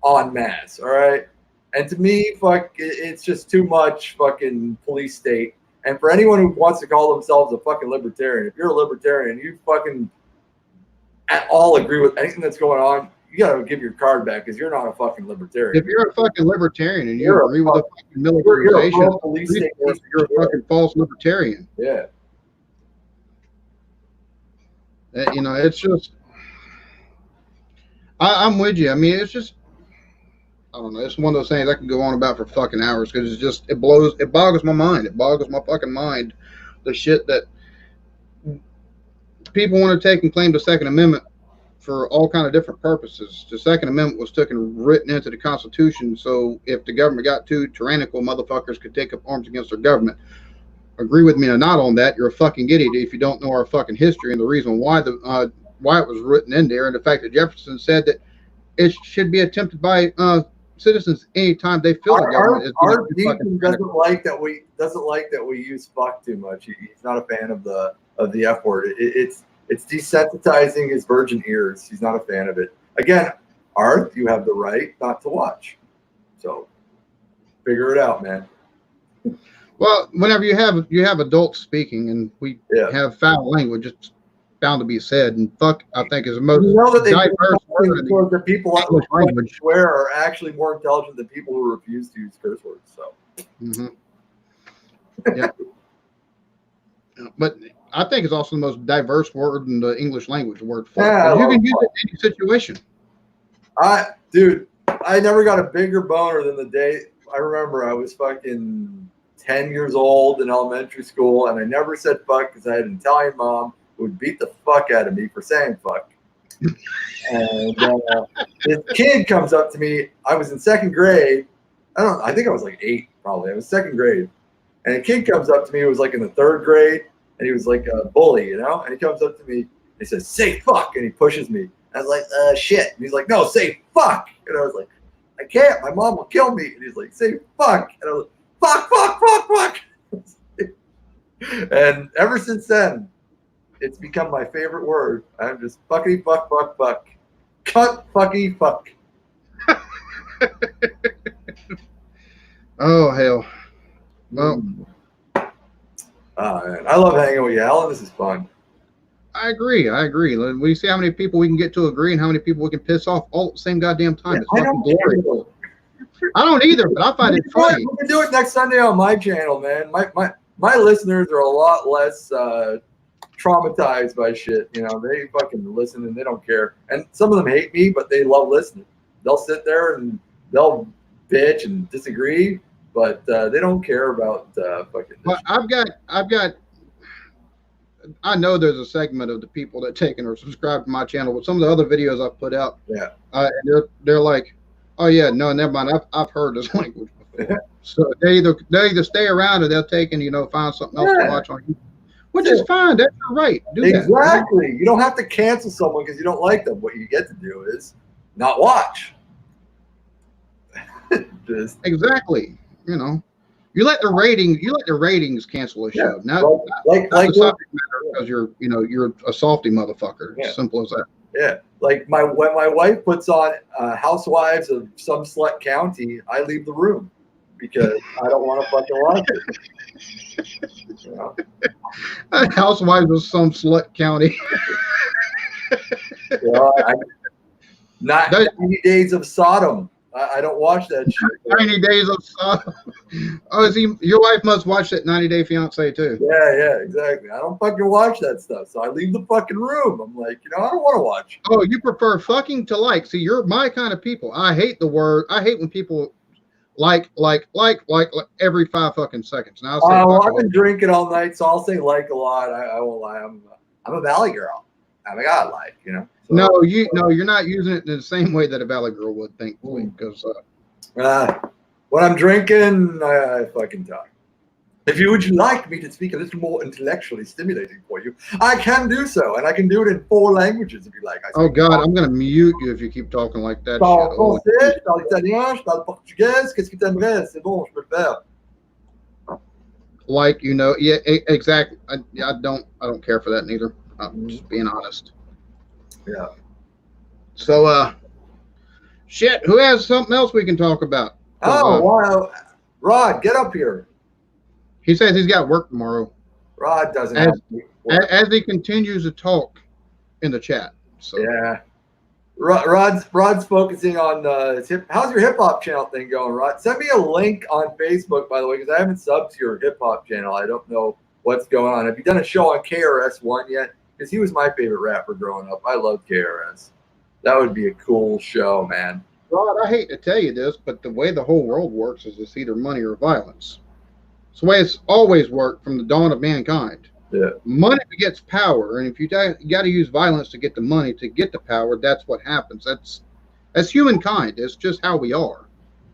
en masse, all right? And to me, it's just too much fucking police state. And for anyone who wants to call themselves a fucking libertarian, if you're a libertarian, you fucking at all agree with anything that's going on, you gotta give your card back because you're not a fucking libertarian. If you're a fucking libertarian and you agree with the fucking militarization, you're a fucking false libertarian. Yeah. You know, it's just, I'm with you. I mean, it's just, I don't know. It's one of those things I can go on about for fucking hours because it's just, it boggles my mind. It boggles my fucking mind. The shit that people want to take and claim the Second Amendment for all kind of different purposes. The Second Amendment was written into the Constitution, so if the government got too tyrannical, motherfuckers could take up arms against their government. Agree with me or not on that, you're a fucking idiot if you don't know our fucking history and the reason why why it was written in there, and the fact that Jefferson said that it should be attempted by citizens anytime they feel the government is our deacon doesn't like that we use fuck too much. He's not a fan of the F word. It's desensitizing his virgin ears. He's not a fan of it. Again, Arth, you have the right not to watch. So figure it out, man. Well, whenever you have adults speaking and we have foul language, it's bound to be said. And fuck, I think, is the most diverse word. The people that swear are actually more intelligent than people who refuse to use curse words. So, yeah. But I think it's also the most diverse word in the English language. The word fuck. Yeah, you can use it in any situation. Dude, I never got a bigger boner than the day I remember I was fucking 10 years old in elementary school, and I never said fuck because I had an Italian mom who would beat the fuck out of me for saying fuck. And this kid comes up to me. I was in second grade. I think I was like 8, probably. I was second grade. And a kid comes up to me who was like in the 3rd grade, and he was like a bully, you know? And he comes up to me, and he says, say fuck, and he pushes me. I was like, shit. And he's like, no, say fuck. And I was like, I can't. My mom will kill me. And he's like, say fuck. And I was like, fuck. And ever since then, it's become my favorite word. I'm just fuckity fuck. Cunt fucky fuck. Oh, hell. Well. Oh, man. I love hanging with you, Alan. This is fun. I agree. We see how many people we can get to agree and how many people we can piss off all at the same goddamn time. Yeah, I don't either, but I find it funny. We can do it next Sunday on my channel, man. My listeners are a lot less traumatized by shit. You know, they fucking listen and they don't care. And some of them hate me, but they love listening. They'll sit there and they'll bitch and disagree, but they don't care about fucking. Well, I know there's a segment of the people that take and are subscribed to my channel, but some of the other videos I've put out, they're like, oh yeah, no, never mind. I've heard this language before. So they either stay around or they'll take and find something else to watch on YouTube, which is fine. That's your right. Do exactly. That. You don't have to cancel someone because you don't like them. What you get to do is not watch. Exactly. You let the ratings cancel a show. Now, like a subject matter because you're a softy motherfucker. Yeah. Simple as that. Yeah. Like when my wife puts on Housewives of some slut county, I leave the room because I don't want to fucking watch it. Housewives of some slut county. 90 Days of Sodom. I don't watch that shit. 90 Days of Oh, is he? Your wife must watch that 90 Day Fiance too. Yeah, exactly. I don't fucking watch that stuff, so I leave the fucking room. I'm like, I don't want to watch. Oh, you prefer fucking to like. See, you're my kind of people. I hate the word. I hate when people like every 5 fucking seconds. Now I'll say Well, fuck I've been drinking all night, so I'll say like a lot. I won't lie. I'm a valley girl. I got like, So, no, you're not using it in the same way that a valley girl would, thankfully, because when I'm drinking, I fucking talk. If you would like me to speak a little more intellectually stimulating for you, I can do so, and I can do it in 4 languages if you like. Oh God, I'm gonna mute you if you keep talking like that. Je parle Shit. français, je parle italien, je parle portugais. Qu'est-ce que t'aimerais? C'est bon, je peux le faire. Like yeah, exactly. I don't care for that neither. I'm just being honest. Yeah. So shit. Who has something else we can talk about? Oh wow, Rod, get up here. He says he's got work tomorrow. Rod doesn't have as he continues to talk in the chat. So yeah. Rod's focusing on how's your hip hop channel thing going, Rod? Send me a link on Facebook, by the way, because I haven't subbed to your hip hop channel. I don't know what's going on. Have you done a show on KRS-One yet? Because he was my favorite rapper growing up. I loved KRS. That would be a cool show, man. Rod, I hate to tell you this, but the way the whole world works is it's either money or violence. It's the way it's always worked from the dawn of mankind. Yeah. Money begets power, and if you got to use violence to get the money to get the power, that's what happens. That's humankind. It's just how we are.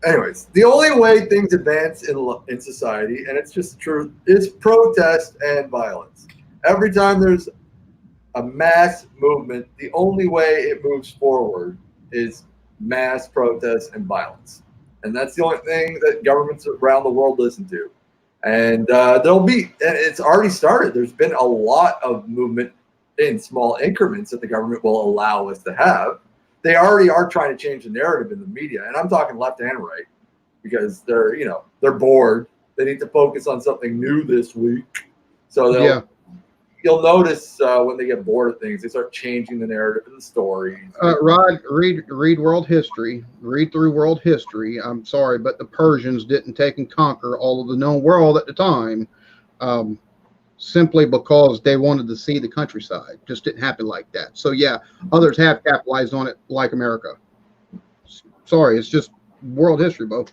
Anyways, the only way things advance in society, and it's just true, is protest and violence. Every time there's a mass movement, the only way it moves forward is mass protest and violence. And that's the only thing that governments around the world listen to. And it's already started. There's been a lot of movement in small increments that the government will allow us to have. They already are trying to change the narrative in the media. And I'm talking left and right because they're bored. They need to focus on something new this week. So you'll notice when they get bored of things, they start changing the narrative and the stories. Rod, read world history. Read through world history. I'm sorry, but the Persians didn't take and conquer all of the known world at the time simply because they wanted to see the countryside. Just didn't happen like that. So, yeah, others have capitalized on it like America. Sorry, it's just world history, Bo.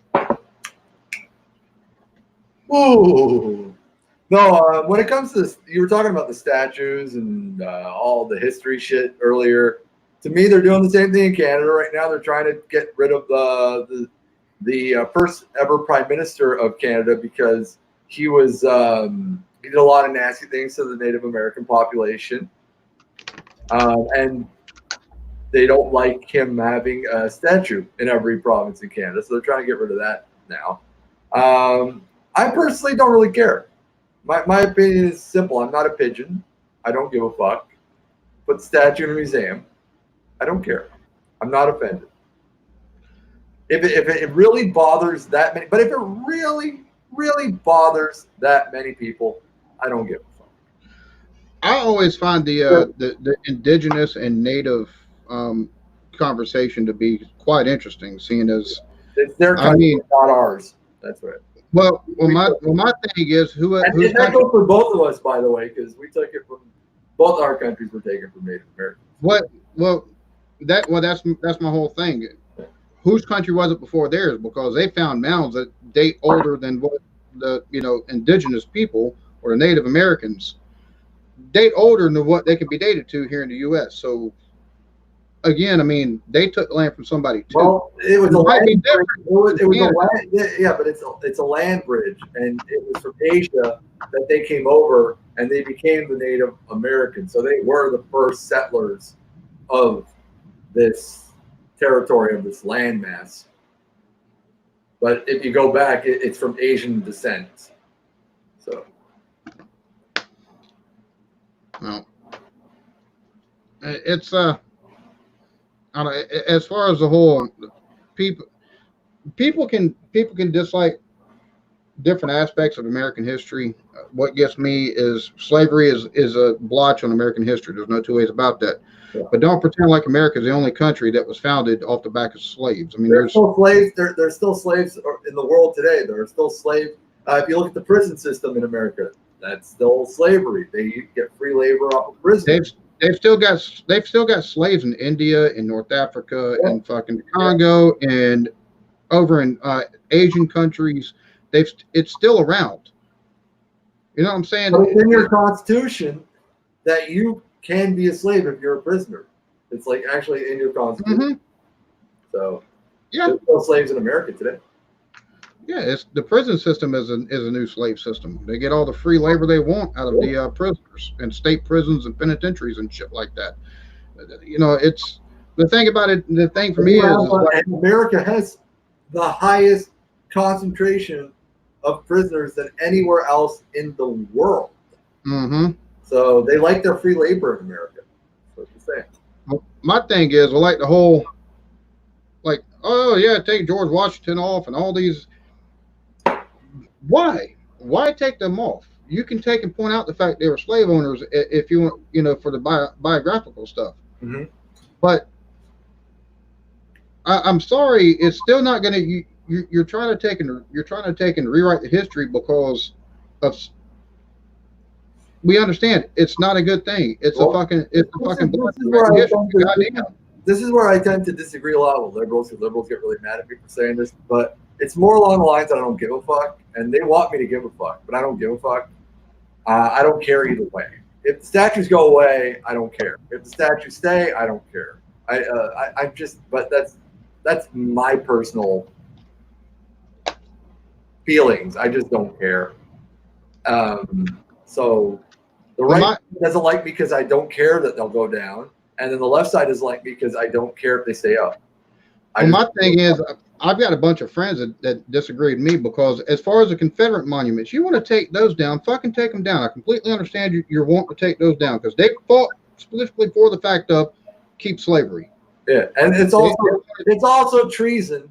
Ooh. No, when it comes to this, you were talking about the statues and all the history shit earlier. To me, they're doing the same thing in Canada right now. They're trying to get rid of the first ever Prime Minister of Canada because he was he did a lot of nasty things to the Native American population, and they don't like him having a statue in every province in Canada. So they're trying to get rid of that now. I personally don't really care. My opinion is simple. I'm not a pigeon. I don't give a fuck. Put the statue in a museum. I don't care. I'm not offended. If it really bothers that many, but if it really, really bothers that many people, I don't give a fuck. I always find the indigenous and native conversation to be quite interesting, seeing as it's their country, not ours. That's right. Well, my thing is who's that goes for both of us, by the way, because we took it from both our countries were taken from Native Americans. That's my whole thing. Whose country was it before theirs? Because they found mounds that date older than what the indigenous people or the Native Americans date older than what they could be dated to here in the U.S. So again, I mean, they took land from somebody too. Well, it was a land bridge. It was a land, yeah, but it's a land bridge, and it was from Asia that they came over, and they became the Native Americans. So they were the first settlers of this territory, of this landmass. But if you go back, it's from Asian descent. So, well, it's I don't know, as far as the whole people can dislike different aspects of American history. What gets me is slavery is a blotch on American history. There's no two ways about that. Yeah. But don't pretend like America is the only country that was founded off the back of slaves. I mean, There's still slaves. There's still slaves in the world today. There are still slaves. If you look at the prison system in America, that's still slavery. They get free labor off of prison. they've still got slaves in India, in North Africa, in fucking Congo, and over in Asian countries. It's still around. You know what I'm saying? But it's in your constitution that you can be a slave if you're a prisoner. It's like actually in your constitution. Mm-hmm. So yeah, there's still slaves in America today. Yeah, it's the prison system is a new slave system. They get all the free labor they want out of the prisoners and state prisons and penitentiaries and shit like that. You know, it's the thing about it. The thing for me is like, America has the highest concentration of prisoners than anywhere else in the world. Mm-hmm. So they like their free labor in America. That's what you're saying. Well, my thing is, like the whole, like, oh yeah, take George Washington off and all these. Why? Why take them off? You can take and point out the fact they were slave owners if you want, you know, for the biographical stuff. Mm-hmm. But I'm sorry, it's still not going to. You're trying to take and rewrite the history because of. We understand it's not a good thing. It's a fucking This is where I tend to disagree a lot with liberals, because liberals get really mad at me for saying this, but it's more along the lines that I don't give a fuck, and they want me to give a fuck, but I don't give a fuck. I don't care either way. If the statues go away, I don't care. If the statues stay, I don't care. But that's my personal feelings. I just don't care. So the right doesn't like me because I don't care that they'll go down, and then the left side is like me because I don't care if they stay up. My thing is, I've got a bunch of friends that disagree with me because as far as the Confederate monuments, you want to take those down, fucking take them down. I completely understand you're wanting to take those down because they fought specifically for the fact of keep slavery. Yeah, and it's also treason.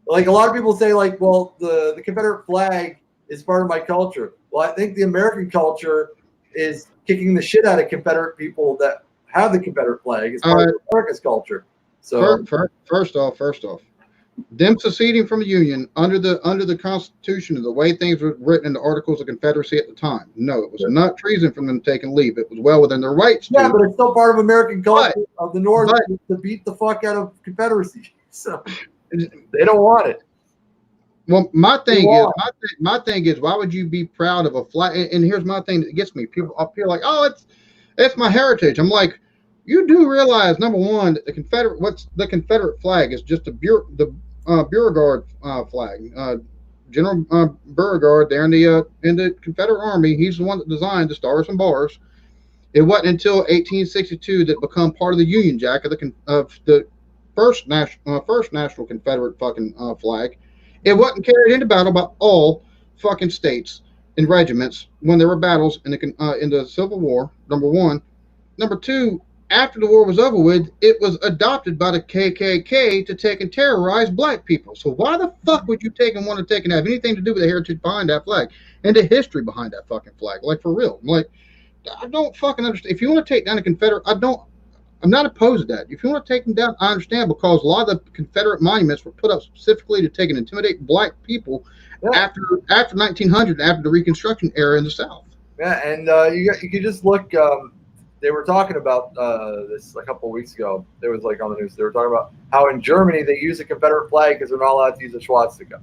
Like a lot of people say, like, well, the Confederate flag is part of my culture. Well, I think the American culture is kicking the shit out of Confederate people that have the Confederate flag. It's part of America's culture. So first off, them seceding from the Union under the Constitution and the way things were written in the Articles of Confederacy at the time. No, it was not treason from them taking leave. It was well within their rights. Yeah, but it's still part of American culture of the North to beat the fuck out of Confederacy. So they don't want it. Well, my thing is, why would you be proud of a flag? And here's my thing that gets me. People up here like, oh, it's my heritage. I'm like, you do realize, number one, that the Confederate flag is just the Beauregard flag. General Beauregard there in the Confederate Army, he's the one that designed the Stars and Bars. It wasn't until 1862 that it became part of the Union Jack of the first national Confederate fucking flag. It wasn't carried into battle by all fucking states and regiments when there were battles in the Civil War. Number one. Number two, after the war was over with, it was adopted by the KKK to take and terrorize black people. So why the fuck would you take and want to take and have anything to do with the heritage behind that flag and the history behind that fucking flag? Like, for real. Like, I don't fucking understand. If you want to take down the Confederate, I'm not opposed to that. If you want to take them down, I understand, because a lot of the Confederate monuments were put up specifically to take and intimidate black people after 1900, after the Reconstruction era in the South. Yeah, and you could just look. They were talking about this a couple of weeks ago. It was like on the news. They were talking about how in Germany they use a Confederate flag because they're not allowed to use a swastika.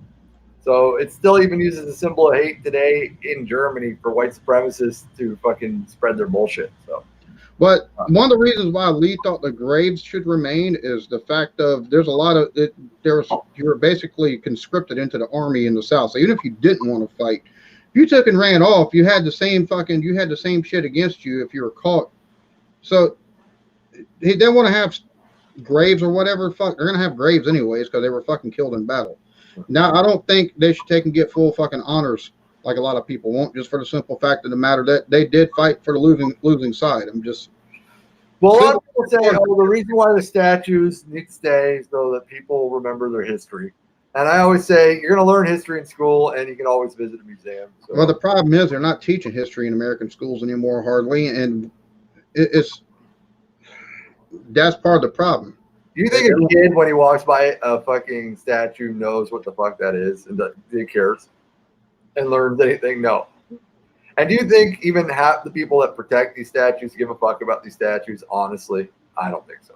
So it still even uses a symbol of hate today in Germany for white supremacists to fucking spread their bullshit. So. But one of the reasons why Lee thought the graves should remain is the fact of there's a lot of you were basically conscripted into the army in the South. So even if you didn't want to fight, if you took and ran off, you had the same shit against you if you were caught. So they want to have graves or whatever. Fuck, they're gonna have graves anyways because they were fucking killed in battle. Now I don't think they should take and get full fucking honors like a lot of people want, just for the simple fact of the matter that they did fight for the losing side. I'm just. Well, a lot of people say, the reason why the statues need to stay is so that people remember their history. And I always say you're going to learn history in school, and you can always visit a museum. So. Well, the problem is they're not teaching history in American schools anymore, hardly, and that's part of the problem. Do you think a kid, when he walks by a fucking statue, knows what the fuck that is and that he cares and learns anything? No. And do you think even half the people that protect these statues give a fuck about these statues? Honestly, I don't think so.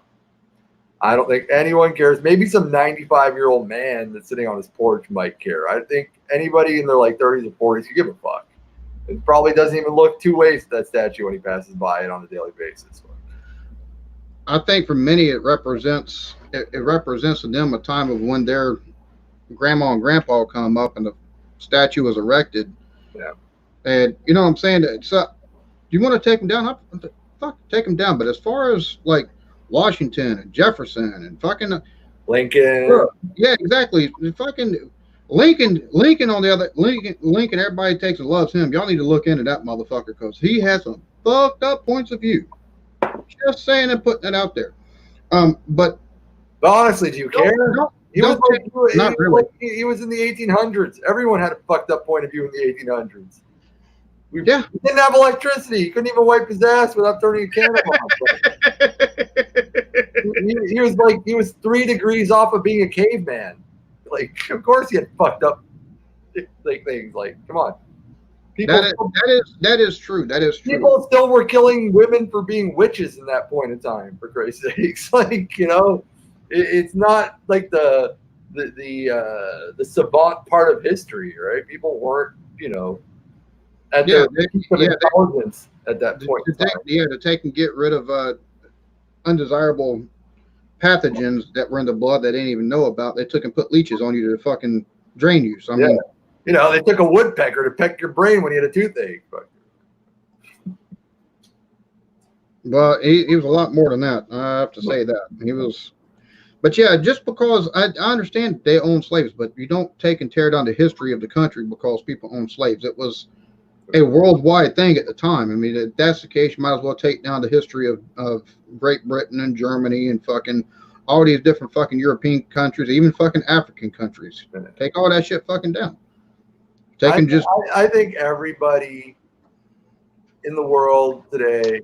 I don't think anyone cares. Maybe some 95-year-old man that's sitting on his porch might care. I think anybody in their like 30s or 40s could give a fuck. It probably doesn't even look two ways to that statue when he passes by it on a daily basis. I think for many it represents to them a time of when their grandma and grandpa come up and the statue was erected. Yeah. And you know what I'm saying? You want to take them down? Fuck, take them down. But as far as like Washington and Jefferson and fucking Lincoln. Yeah, exactly. Fucking Lincoln on the other Lincoln, everybody takes and loves him. Y'all need to look into that motherfucker because he has some fucked up points of view. Just saying and putting it out there. But honestly, do you care? He was in the 1800s. Everyone had a fucked up point of view in the 1800s. We didn't have electricity. He couldn't even wipe his ass without turning a candle on. he was 3 degrees off of being a caveman. Like, of course he had fucked up like things. Like, come on. That is true. That is true. People still were killing women for being witches in that point in time, for Christ's sakes. Like, you know, it's not like the savant part of history, right? People weren't, you know, at their intelligence at that point. To take and get rid of undesirable pathogens that were in the blood they didn't even know about. They took and put leeches on you to fucking drain you. So I mean, you know, they took a woodpecker to peck your brain when you had a toothache. Well, he was a lot more than that. I have to say that. He was. But yeah, just because I understand they own slaves, but you don't take and tear down the history of the country because people own slaves. It was a worldwide thing at the time. I mean, if that's the case, you might as well take down the history of Great Britain and Germany and fucking all these different fucking European countries, even fucking African countries. Take all that shit fucking down. I think everybody in the world today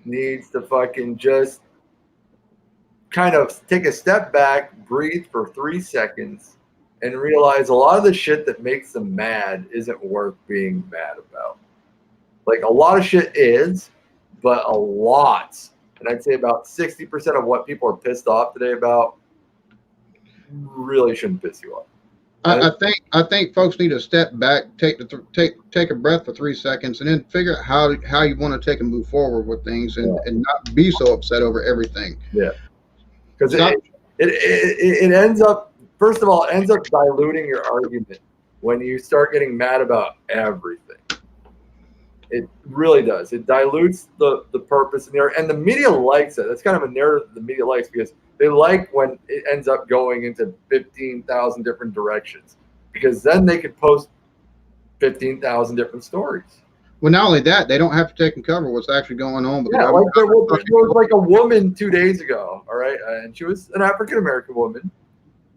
needs to fucking just kind of take a step back, breathe for 3 seconds, and realize a lot of the shit that makes them mad isn't worth being mad about. Like, a lot of shit is, but a lot, and I'd say about 60% of what people are pissed off today about really shouldn't piss you off. I think folks need to step back, take a breath for 3 seconds, and then figure out how you want to take and move forward with things, and not be so upset over everything. Yeah, because it ends up, first of all, it ends up diluting your argument when you start getting mad about everything. It really does. It dilutes the purpose and the media likes it. That's kind of a narrative the media likes because they like when it ends up going into 15,000 different directions because then they could post 15,000 different stories. Well, not only that, they don't have to take and cover what's actually going on. With like there was like a woman 2 days ago, all right, and she was an African-American woman.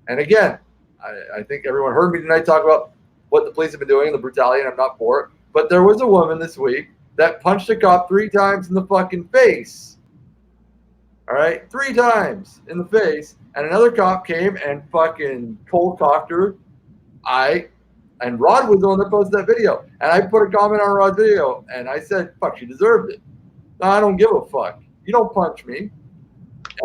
And again, I think everyone heard me tonight talk about what the police have been doing and the brutality, and I'm not for it. But there was a woman this week that punched a cop 3 times in the fucking face. All right, 3 times in the face, and another cop came and fucking cold cocked her. And Rod was the one that posted that video, and I put a comment on Rod's video, and I said, "Fuck, she deserved it." No, I don't give a fuck. You don't punch me.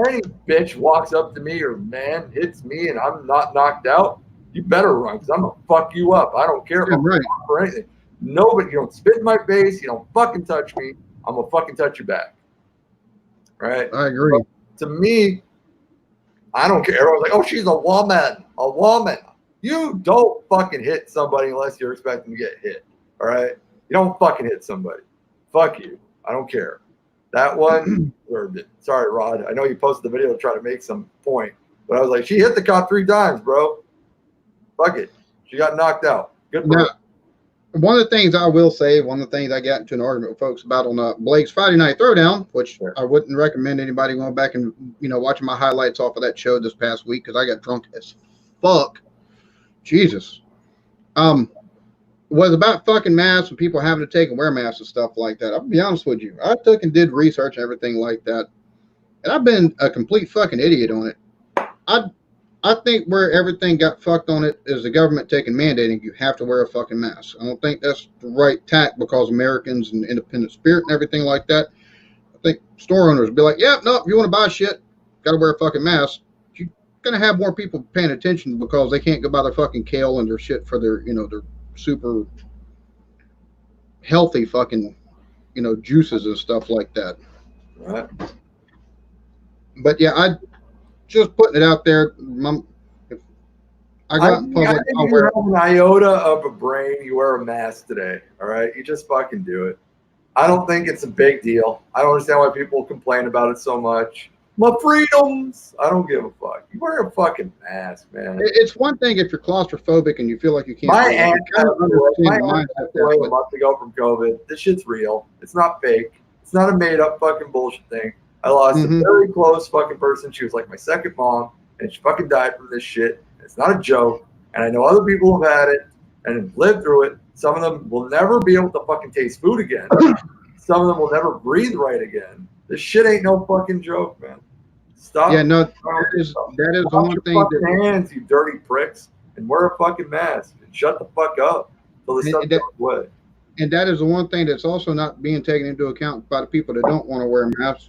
Any bitch walks up to me or man hits me, and I'm not knocked out. You better run, because I'm gonna fuck you up. I don't care about or anything. Nobody, you don't spit in my face. You don't fucking touch me. I'm gonna fucking touch you back. Right? I agree. But to me, I don't care. Everyone's like, "Oh, she's a woman." A woman. You don't fucking hit somebody unless you're expecting to get hit. All right? You don't fucking hit somebody. Fuck you. I don't care. That one deserved it. Sorry, Rod. I know you posted the video to try to make some point, but I was like, she hit the cop 3 times, bro. Fuck it. She got knocked out. Good for her. One of the things I will say, one of the things I got into an argument with folks about on Blake's Friday Night Throwdown, which I wouldn't recommend anybody going back and watching my highlights off of that show this past week because I got drunk as fuck. Jesus. Was about fucking masks and people having to take and wear masks and stuff like that. I'll be honest with you. I took and did research and everything like that. And I've been a complete fucking idiot on it. I think where everything got fucked on it is the government taking mandating you have to wear a fucking mask. I don't think that's the right tack because Americans and independent spirit and everything like that. I think store owners would be like, yeah, no, if you want to buy shit, got to wear a fucking mask. You're going to have more people paying attention because they can't go buy their fucking kale and their shit for their, their super healthy fucking, juices and stuff like that. Right. But yeah, I just putting it out there. If I got in public, I'll wear an iota of a brain. You wear a mask today. All right. You just fucking do it. I don't think it's a big deal. I don't understand why people complain about it so much. My freedoms. I don't give a fuck. You wear a fucking mask, man. It's one thing if you're claustrophobic and you feel like you can't. My aunt passed away a month ago from COVID. This shit's real. It's not fake. It's not a made up fucking bullshit thing. I lost a very close fucking person. She was like my second mom, and she fucking died from this shit. It's not a joke. And I know other people have had it and have lived through it. Some of them will never be able to fucking taste food again. Some of them will never breathe right again. This shit ain't no fucking joke, man. Stop. Yeah, no, that is the one thing. That hands, you dirty pricks, and wear a fucking mask and shut the fuck up until the sun goes away. And that is the one thing that's also not being taken into account by the people that don't want to wear masks.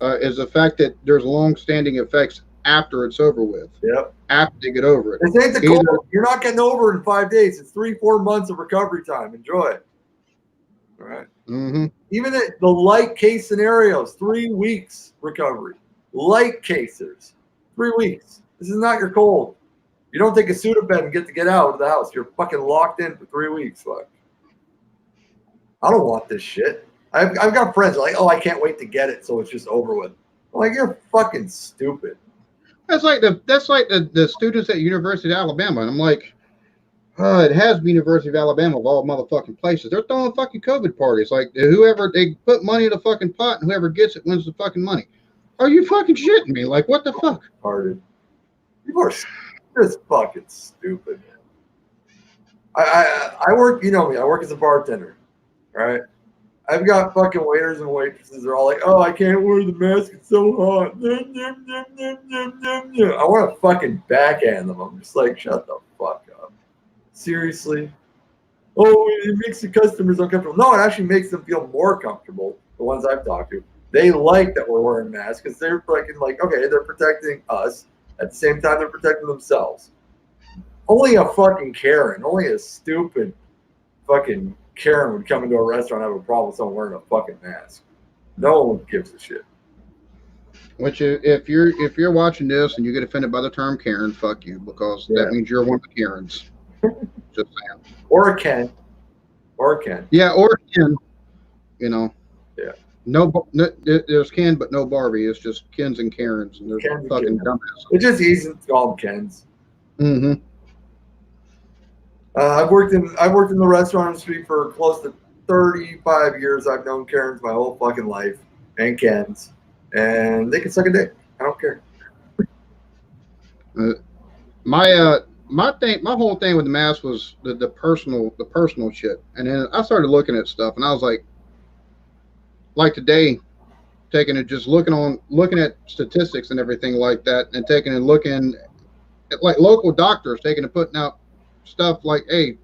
Is the fact that there's long-standing effects after it's over with. Yep. After they get over it. This ain't the cold. You're not getting over it in 5 days. It's 3-4 months of recovery time. Enjoy it. All right. Mm-hmm. Even the light case scenarios, 3 weeks recovery. Light cases, 3 weeks. This is not your cold. You don't take a Sudafed and get out of the house. You're fucking locked in for 3 weeks. Fuck. I don't want this shit. I've got friends like, oh, I can't wait to get it, so it's just over with. I'm like, you're fucking stupid. That's like the students at University of Alabama, and I'm like, it has to be University of Alabama of all motherfucking places. They're throwing fucking COVID parties. Like whoever they put money in the fucking pot, and whoever gets it wins the fucking money. Are you fucking shitting me? Like what the fuck? People are just fucking stupid. I work. You know me. I work as a bartender. All right. I've got fucking waiters and waitresses. They're all like, oh, I can't wear the mask. It's so hot. I want to fucking backhand them. I'm just like, shut the fuck up. Seriously? Oh, it makes the customers uncomfortable. No, it actually makes them feel more comfortable, the ones I've talked to. They like that we're wearing masks because they're fucking like, okay, they're protecting us. At the same time, they're protecting themselves. Only a fucking Karen, only a stupid fucking Karen would come into a restaurant and have a problem with someone wearing a fucking mask. No one gives a shit. Which, if you're watching this and you get offended by the term Karen, fuck you, because that means you're one of the Karens. Just saying. Or a Ken. Yeah, or a Ken. Yeah. No, there's Ken, but no Barbie. It's just Kens and Karens, and there's Ken fucking dumbasses. It's just easy to call them Kens. Mm-hmm. I've worked in the restaurant industry for close to 35 years. I've known Karens my whole fucking life, and Kens, and they can suck a dick. I don't care. My whole thing with the mask was the personal shit, and then I started looking at stuff, and I was like today, taking it, just looking at statistics and everything like that, and taking and looking at like local doctors taking and putting out stuff like, hey,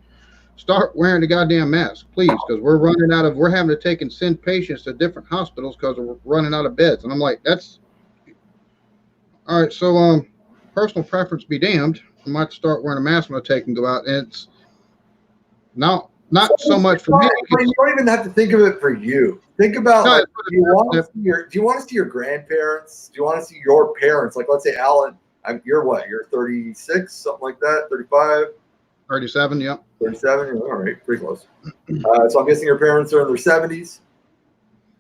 start wearing the goddamn mask, please, because we're having to take and send patients to different hospitals because we're running out of beds. And I'm like, that's all right. So personal preference be damned. I might start wearing a mask when I take and go out, and it's not so much for me. You don't even have to think of it for you. Think about, do you want to see your grandparents? Do you want to see your parents? Like, let's say Alan, you're what? You're 36, something like that, 35? 37, yeah. 37, all right, pretty close. So I'm guessing your parents are in their 70s?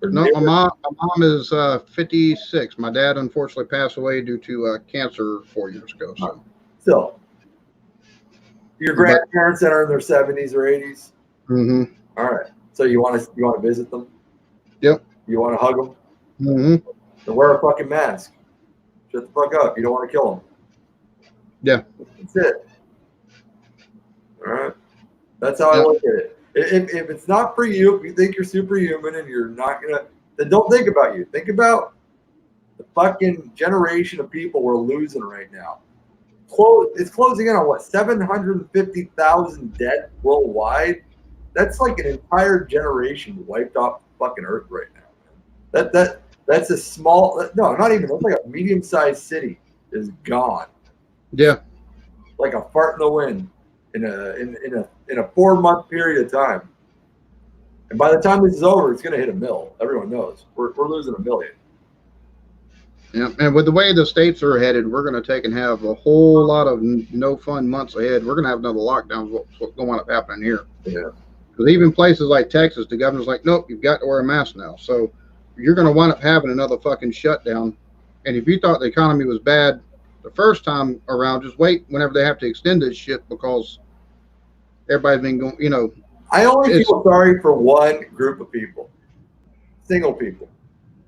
No, my mom is 56. My dad unfortunately passed away due to cancer 4 years ago. So. Still, your grandparents that are in their 70s or 80s? Mm-hmm. All right. So you want to visit them? Yep. You want to hug them? Mm-hmm. Then wear a fucking mask. Shut the fuck up. You don't want to kill them. Yeah. That's it. That's how I look at it. If it's not for you, if you think you're superhuman and you're not gonna, then don't think about you. Think about the fucking generation of people we're losing right now. It's closing in on what, 750,000 dead worldwide. That's like an entire generation wiped off the fucking earth right now. That's a small. No, not even. That's like a medium-sized city is gone. Yeah. Like a fart in the wind in a 4-month period of time. And by the time this is over, it's going to hit a mill. Everyone knows we're losing 1 million. Yeah, and with the way the states are headed, we're going to take and have a whole lot of no fun months ahead. We're going to have another lockdown. What's going to wind up happening here? Yeah. Because even places like Texas, the governor's like, nope, you've got to wear a mask now. So you're going to wind up having another fucking shutdown. And if you thought the economy was bad the first time around, just wait whenever they have to extend this shit, because everybody's been going, you know. I only feel sorry for one group of people, single people.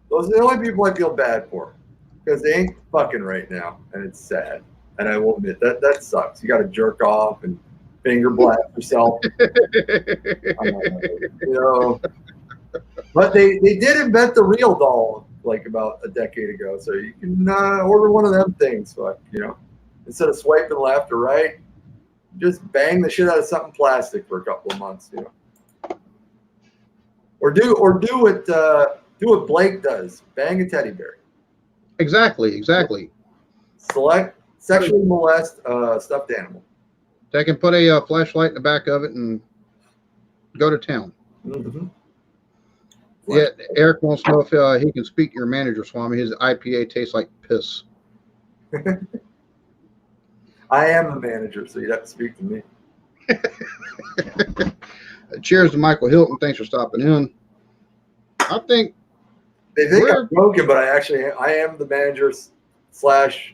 Those are the only people I feel bad for, because they ain't fucking right now, and it's sad. And I will admit that sucks. You got to jerk off and finger blast yourself, you know. But they did invent the real doll like about a decade ago, so you can order one of them things. But you know, instead of swiping left or right, just bang the shit out of something plastic for a couple of months, you know. Or do what Blake does: bang a teddy bear. Exactly. Select sexually molest stuffed animal. They can put a flashlight in the back of it and go to town. Mm-hmm. Yeah, Eric wants to know if he can speak to your manager, Swami. His IPA tastes like piss. I am the manager, so you'd have to speak to me. Cheers to Michael Hilton. Thanks for stopping in. I think they think I'm joking, but I am the manager slash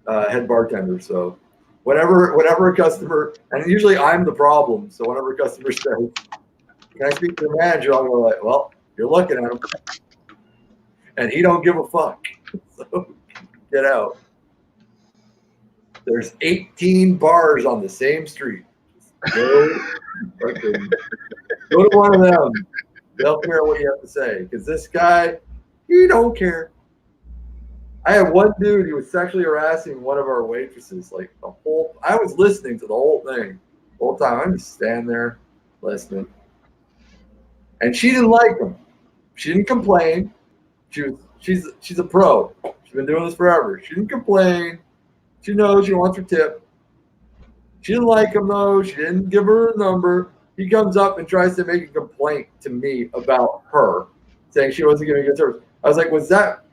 head bartender. So whenever a customer, and usually I'm the problem. So whenever a customer says, "Can I speak to the manager?" I'll go like, "Well, you're looking at him, and he don't give a fuck. So get out." There's 18 bars on the same street. Go to one of them. They'll care what you have to say, because this guy, he don't care. I had one dude, he was sexually harassing one of our waitresses. Like I was listening to the whole thing, the whole time. I'm just standing there listening. And she didn't like him. She didn't complain. She's a pro. She's been doing this forever. She didn't complain. She knows she wants her tip. She didn't like him though. She didn't give her a number. He comes up and tries to make a complaint to me about her, saying she wasn't giving good service. I was like, was that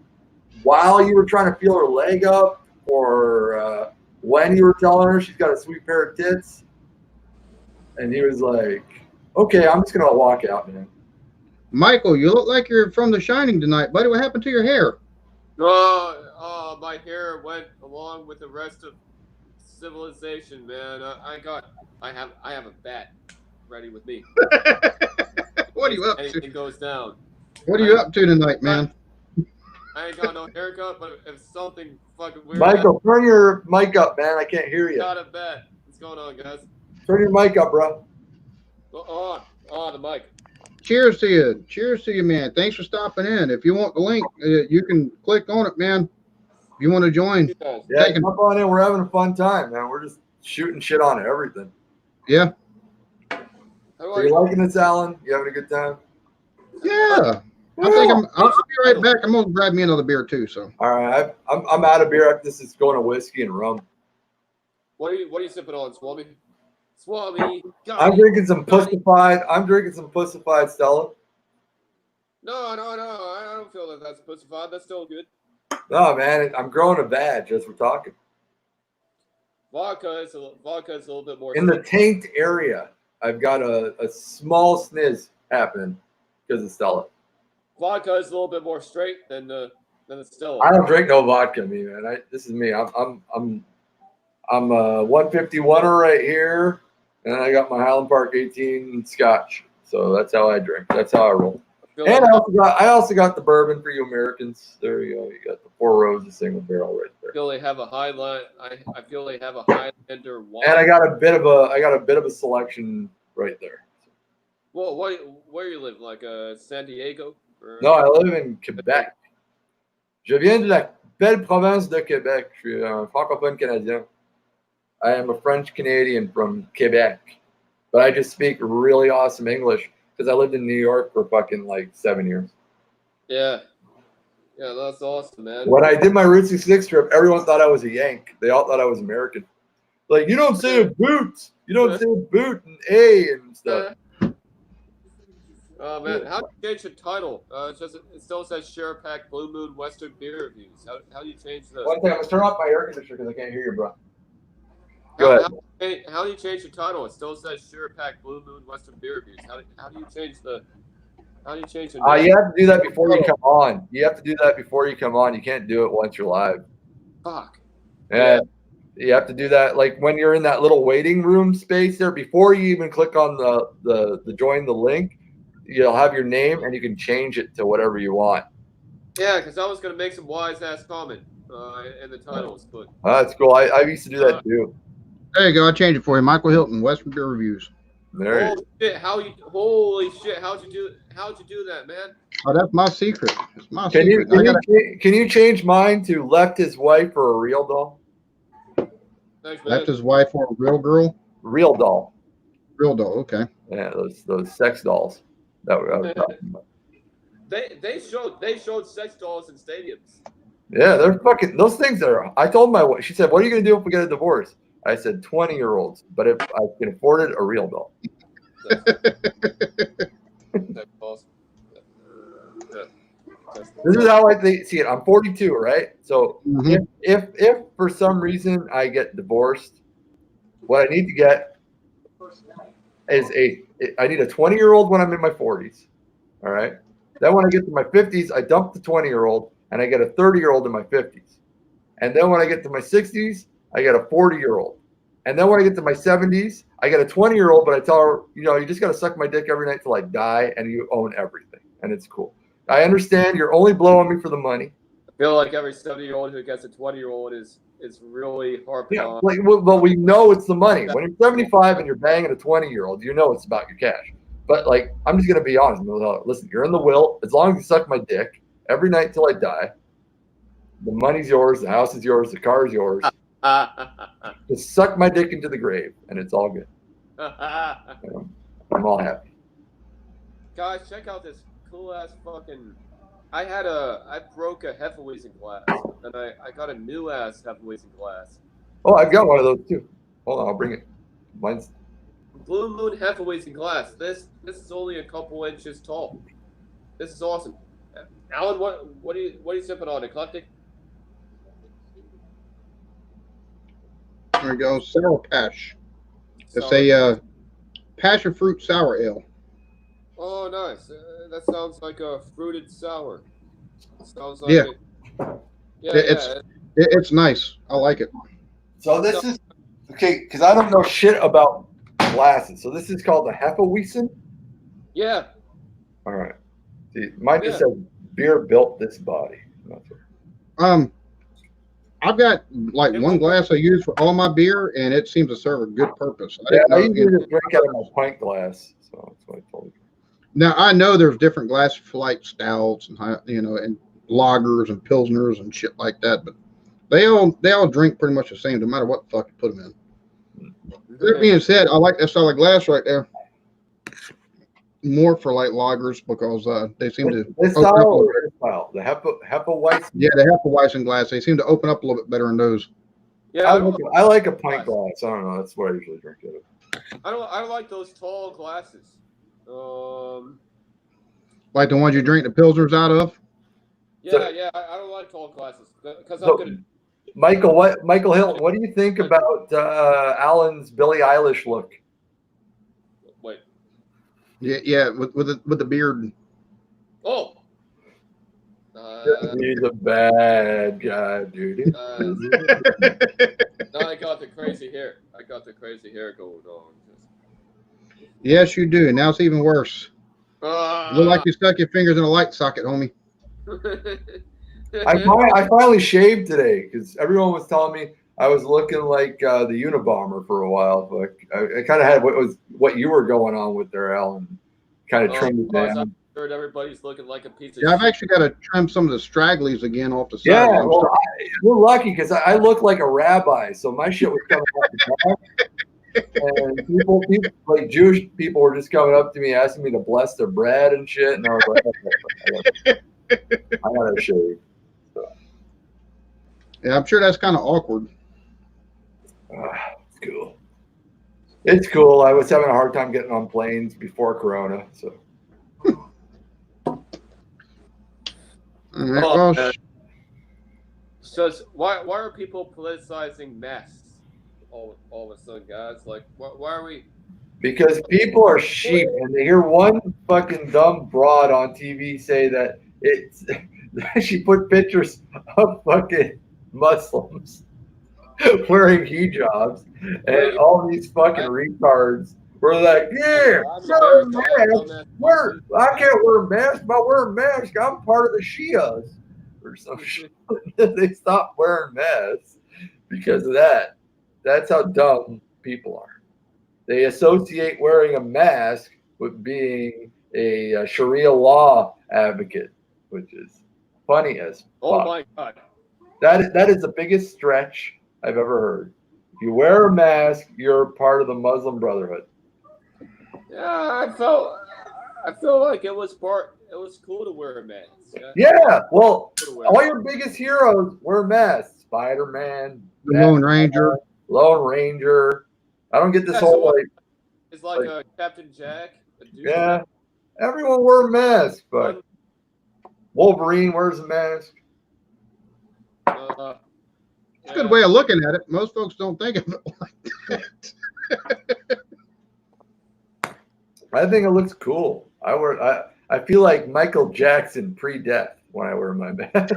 while you were trying to feel her leg up, or when you were telling her she's got a sweet pair of tits? And he was like, okay, I'm just going to walk out, man. Michael, you look like you're from The Shining tonight, buddy. What happened to your hair? My hair went along with the rest of civilization, man. I have a bat ready with me. What are you up to? Anything goes down. What are you up to tonight, man? I ain't got no haircut, but if something fucking weird. Michael, turn your mic up, man. I can't hear you. Got a bet. What's going on, guys? Turn your mic up, bro. On the mic. Cheers to you, man. Thanks for stopping in. If you want the link, you can click on it, man. If you want to join. Yeah, come on in. We're having a fun time, man. We're just shooting shit on everything. Yeah. Are you liking this, Alan? You having a good time? Yeah. I'll be right back. I'm gonna grab me another beer too. So. All right, I'm out of beer. This is going to whiskey and rum. What are you sipping on, Swami? Swami. I'm drinking some pussified. Stella. No. I don't feel that that's pussified. That's still good. No, man. I'm growing a badge as we're talking. Vodka is a little bit more. In the taint area, I've got a small sniz happening because of Stella. Vodka is a little bit more straight than the Stella. I don't drink no vodka, man. This is me. I'm a 151er right here, and I got my Highland Park 18 Scotch. So that's how I drink. That's how I roll. Feel And like I also got the bourbon for you Americans. There you go. You got the Four Roses single barrel right there. feel they have a highlight. I feel they have a Highlander wine. And I got a bit of a selection right there. Well, where you live? Like San Diego? Or... No, I live in Quebec. Je viens de la belle province de Québec. Je suis un francophone canadien. I am a French Canadian from Quebec, but I just speak really awesome English because I lived in New York for fucking like 7 years. Yeah. Yeah, that's awesome, man. When I did my Route 66 trip, everyone thought I was a Yank. They all thought I was American. Like, you don't say a boot. You don't say a boot and A and stuff. Oh man, how do you change the title? It still says Share Pack Blue Moon Western Beer Reviews. How do you change the? One thing, let's turn off my air conditioner because I can't hear you, bro. Go ahead. How do you change the title? It still says Share Pack Blue Moon Western Beer Reviews. How do you change the? How do you change the? You have to do that before you come on. You have to do that before you come on. You can't do it once you're live. Fuck. And you have to do that like when you're in that little waiting room space there before you even click on the join the link. You'll have your name and you can change it to whatever you want. Yeah, because I was gonna make some wise ass comment in the titles, but That's cool. I used to do that too. There you go. I changed it for you. Michael Hilton, Western Beer Reviews. There holy shit! Holy shit! How'd you do that, man? Oh, that's my secret. It's my Can secret. can you change mine to left his wife for a real doll? Thanks, man. Left his wife for a real girl? Real doll. Real doll, okay. Yeah, those sex dolls that I was talking about. They showed sex dolls in stadiums. Yeah, they're fucking those things are. I told my wife. She said, "What are you gonna do if we get a divorce?" I said, 20-year-olds, but if I can afford it, a real doll. That's awesome. This is how I see it. I'm 42, right? So Mhm. if for some reason I get divorced, what I need to get is I need a 20-year-old when I'm in my 40s. All right. Then when I get to my 50s, I dump the 20-year-old and I get a 30-year-old in my 50s. And then when I get to my 60s, I get a 40-year-old. And then when I get to my 70s, I get a 20-year-old, but I tell her, you just got to suck my dick every night till I die and you own everything. And it's cool. I understand you're only blowing me for the money. I feel like every 70-year-old who gets a 20-year-old is really harping on. Well, we know it's the money. When you're 75 and you're banging a 20-year-old, you know it's about your cash. But I'm just gonna be honest. Listen, you're in the will. As long as you suck my dick every night till I die, the money's yours, the house is yours, the car is yours. Just suck my dick into the grave, and it's all good. I'm all happy. Guys, check out this cool ass fucking. I broke a Hefeweizen glass, and I got a new ass Hefeweizen glass. Oh, I've got one of those too. Hold on, I'll bring it. Mine's Blue Moon Hefeweizen glass. This is only a couple inches tall. This is awesome. Alan, what are you sipping on? Eclectic? There we go. Sour Pash. It's a passion fruit sour ale. Oh, nice. That sounds like a fruited sour. Sounds like It's nice. I like it. So this is okay because I don't know shit about glasses. So this is called the Hefeweizen. Yeah. All right. See, mine just says beer built this body. I've got one glass I use for all my beer, and it seems to serve a good purpose. I usually just drink out of my pint glass, so that's what I told you. Now I know there's different glasses for like stouts and and lagers and pilsners and shit like that, but they all drink pretty much the same, no matter what the fuck you put them in. That being said, I like that style of glass right there more for like lagers because they seem to this style, the Hefeweizen. Yeah, the Hefeweizen glass. They seem to open up a little bit better in those. Yeah, I like a pint glass. I don't know. That's what I usually drink it. I don't like those tall glasses. Like the ones you drink the pilsners out of. Yeah, I don't like tall glasses because I'm good. Michael Hilton, what do you think about Alan's Billie Eilish look? Wait. Yeah, with the beard. Oh. He's a bad guy, dude. Now I got the crazy hair. Going on. Yes, you do. Now it's even worse. You look like you stuck your fingers in a light socket, homie. I finally shaved today because everyone was telling me I was looking like the Unabomber for a while. But I kind of had what you were going on with there, Alan. Kind of trimmed it down. I'm sure everybody's looking like a piece of Yeah, I've shit. actually got to trim some of the stragglies again off the side. Yeah, well, you're lucky because I look like a rabbi, so my shit was coming off the back. And people, like Jewish people, were just coming up to me asking me to bless their bread and shit, and I was like, okay, I gotta shave. So. Yeah, I'm sure that's kind of awkward. It's cool. It's cool. I was having a hard time getting on planes before Corona, so. All right, well, man. So why are people politicizing masks all of a sudden, guys? Like, why are we? Because people are sheep, and they hear one fucking dumb broad on TV say that it's. She put pictures of fucking Muslims wearing hijabs, and all these fucking retards were like, "Yeah, I can't wear a mask. If I wear a mask, I'm part of the Shias or some shit." They stopped wearing masks because of that. That's how dumb people are. They associate wearing a mask with being a Sharia law advocate, which is funny as fuck. Oh my god. That is the biggest stretch I've ever heard. If you wear a mask, you're part of the Muslim Brotherhood. Yeah, I feel like it was cool to wear a mask. Yeah, well, all your biggest heroes wear masks. Spider-Man, Lone Ranger. Lone Ranger. I don't get this whole like. It's like a Captain Jack. Yeah, everyone wear a mask, but Wolverine wears a mask. It's a good way of looking at it. Most folks don't think of it like that. I think it looks cool. I feel like Michael Jackson pre-death when I wear my mask.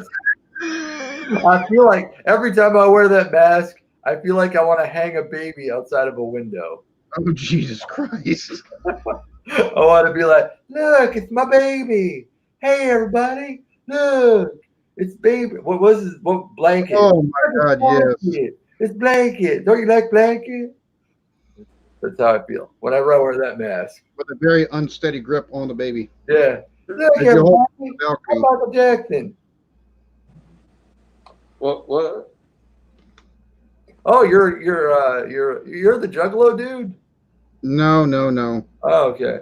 I feel like every time I wear that mask, I feel like I want to hang a baby outside of a window. Oh, Jesus Christ. I want to be like, look, it's my baby. Hey, everybody, look, it's baby. What was this? What blanket? Oh, my God, yes. It's blanket. Don't you like blanket? That's how I feel whenever I wear that mask. With a very unsteady grip on the baby. Yeah. Look, everybody, I'm Michael Jackson. What? Oh, you're the Juggalo dude? No. Oh, okay.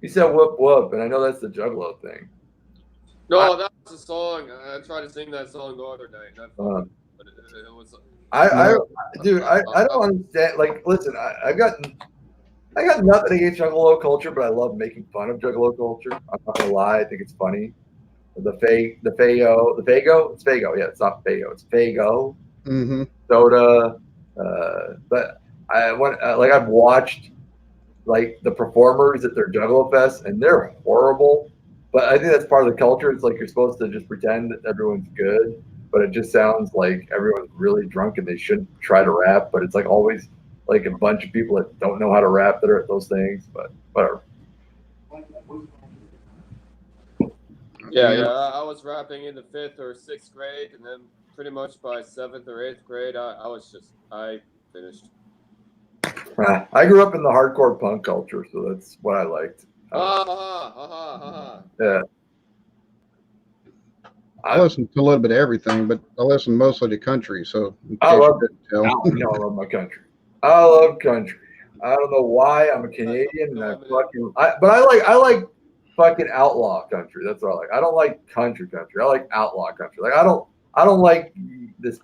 You said whoop whoop, and I know that's the Juggalo thing. No, that was a song. I tried to sing that song the other night. But it was. Dude, I don't understand. Like, listen, I got nothing against Juggalo culture, but I love making fun of Juggalo culture. I'm not gonna lie, I think it's funny. The Fago, it's Fago. Yeah, it's not Fago, it's Fago. Mm-hmm. Soda, but I've watched like the performers at their Juggalo Fest, and they're horrible. But I think that's part of the culture. It's like you're supposed to just pretend that everyone's good, but it just sounds like everyone's really drunk and they shouldn't try to rap. But it's like always like a bunch of people that don't know how to rap that are at those things. But whatever. Yeah. I was rapping in the 5th or 6th grade, and then pretty much by 7th or 8th grade, I finished. I grew up in the hardcore punk culture, so that's what I liked. Yeah. I listen to a little bit of everything, but I listen mostly to country. So I love my country. I love country. I don't know why. I'm a Canadian, and I like fucking outlaw country. That's what I like. I don't like country. I like outlaw country. Like I don't like this.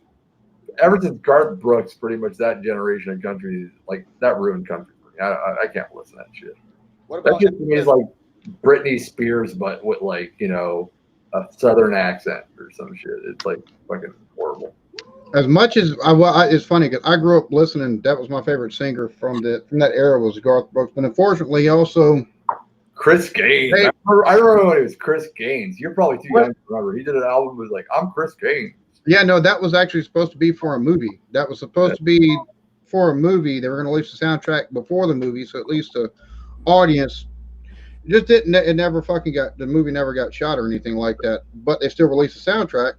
Ever since Garth Brooks, pretty much that generation of country, like that ruined country for me. I can't listen to that shit. What about that to me is like Britney Spears, but with like a southern accent or some shit. It's like fucking horrible. As much as it's funny because I grew up listening. That was my favorite singer from that era was Garth Brooks, but unfortunately, he also Chris Gaines. Hey, I remember when it was Chris Gaines. You're probably too young to remember. He did an album that was like, I'm Chris Gaines. Yeah, no, that was actually supposed to be for a movie. That was supposed to be for a movie. They were going to release the soundtrack before the movie, so at least the audience just didn't. It never fucking got the movie never got shot or anything like that. But they still released the soundtrack.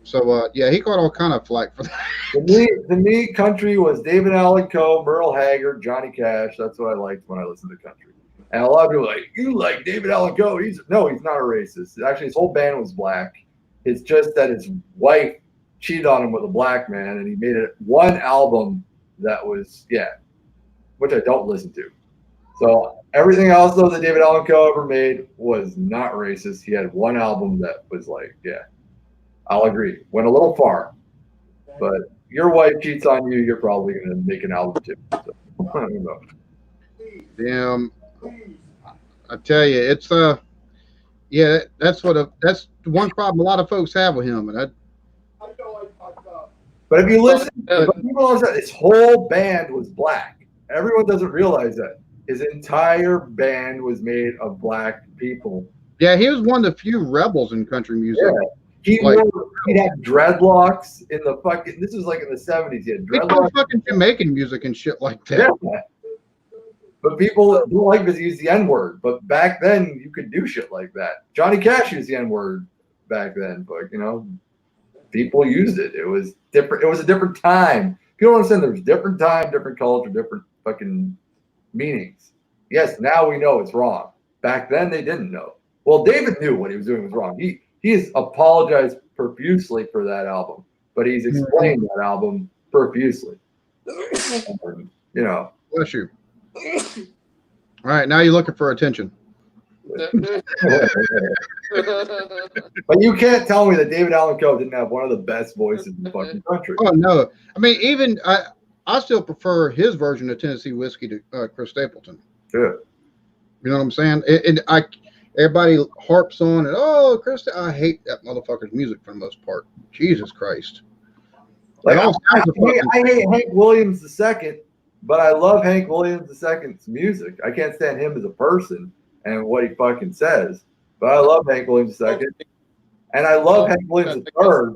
So yeah, he got all kind of flack for that. To me, country was David Allan Coe, Merle Haggard, Johnny Cash. That's what I liked when I listened to country. And a lot of people are like, you like David Allan Coe? He's not a racist. Actually, his whole band was black. It's just that his wife cheated on him with a black man, and he made it one album that was which I don't listen to. So everything else though that David Allan Coe ever made was not racist. He had one album that was like, I'll agree, went a little far. But your wife cheats on you, you're probably gonna make an album too. So, I don't know. Damn, I tell you, it's that's that's the one problem a lot of folks have with him, and But if you listen, his whole band was black. Everyone doesn't realize that. His entire band was made of black people. yeah, he was one of the few rebels in country music. Yeah. He'd have dreadlocks in the fucking. This was like in the 70s. He had He dreadlocks. did fucking Jamaican music and shit like that. Yeah. But people don't like because he used the N-word. But back then, you could do shit like that. Johnny Cash used the N-word back then, but people used it. It was different. It was a different time. People don't understand. There was different time, different culture, different fucking meanings. Yes, now we know it's wrong. Back then, they didn't know. Well, David knew what he was doing was wrong. He has apologized profusely for that album, but he's explained that album profusely. Bless you. All right, now you're looking for attention. But you can't tell me that David Allan Coe didn't have one of the best voices in the fucking country. Oh no, I mean even I still prefer his version of Tennessee Whiskey to Chris Stapleton. Yeah. You know what I'm saying? Everybody harps on it. Oh, Chris, I hate that motherfucker's music for the most part. Jesus Christ. Like I hate Hank Williams II, but I love Hank Williams II's music. I can't stand him as a person and what he fucking says. But I love Hank Williams II. And I love Hank Williams III. The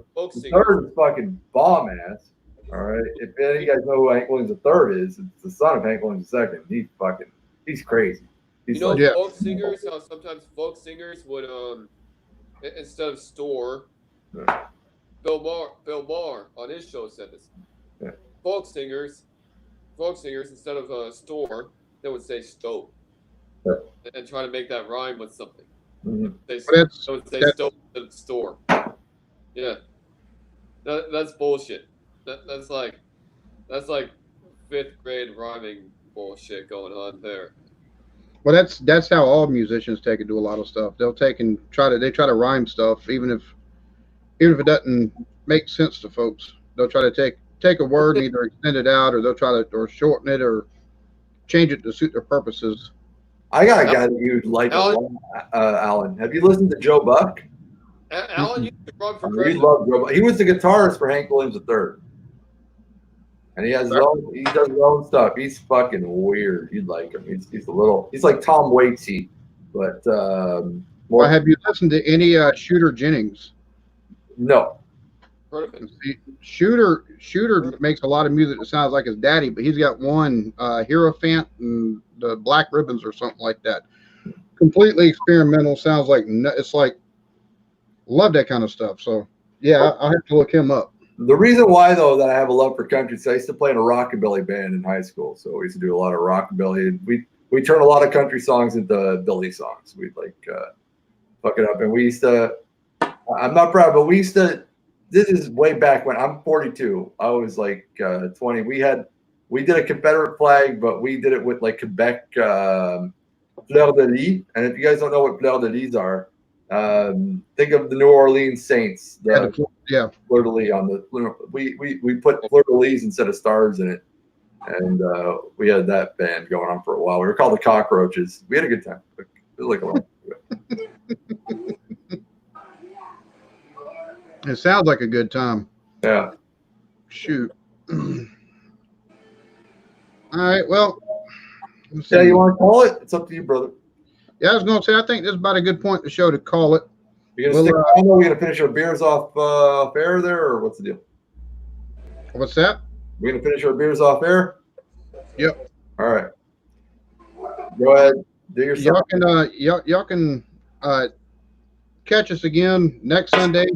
third is fucking bomb ass. All right. If any of you guys know who Hank Williams III is, it's the son of Hank Williams II. He's crazy. He's folk singers, how sometimes folk singers would instead of store, Bill Maher on his show said this. Yeah. Folk singers instead of store, they would say stove. Yeah. And try to make that rhyme with something. Mm-hmm. They would say stove instead of store. Yeah. That's bullshit. That's like fifth grade rhyming bullshit going on there. Well, that's how all musicians take it. Do a lot of stuff. They'll take and try to rhyme stuff, even if it doesn't make sense to folks. They'll try to take a word and either extend it out, or they'll try to or shorten it or change it to suit their purposes. I got a guy that you'd like, Alan. Have you listened to Joe Buck? Alan, you run for You president. love Joe Buck. He was the guitarist for Hank Williams III. And he does his own stuff. He's fucking weird. You'd like him. He's like Tom Waitsy, but Well, have you listened to any Shooter Jennings? No. See, Shooter makes a lot of music that sounds like his daddy, but he's got one Hierophant and the Black Ribbons or something like that. Completely experimental. Sounds like it's like love that kind of stuff. So yeah, I'll have to look him up. The reason why, though, that I have a love for country is I used to play in a rockabilly band in high school. So we used to do a lot of rockabilly. We turn a lot of country songs into Billy songs. We'd fuck it up. And we used to, I'm not proud, but we used to, this is way back when I'm 42. I was like 20. We did a Confederate flag, but we did it with like Quebec fleur de lis. And if you guys don't know what fleur de lis are, think of the New Orleans Saints. Yeah. Fleur de lis on the we put fleur de lis instead of stars in it, and we had that band going on for a while. We were called the Cockroaches. We had a good time. It was like a lot. It sounds like a good time. Yeah. Shoot. All right. Well. Yeah, you want to call it? It's up to you, brother. Yeah, I was going to say I think this is about a good point in the show to call it. You're gonna stick around, or we're gonna finish our beers off air there, or what's the deal? What's that? We're gonna finish our beers off air. Yep. All right. Go ahead. Do yourself. Y'all can catch us again next Sunday.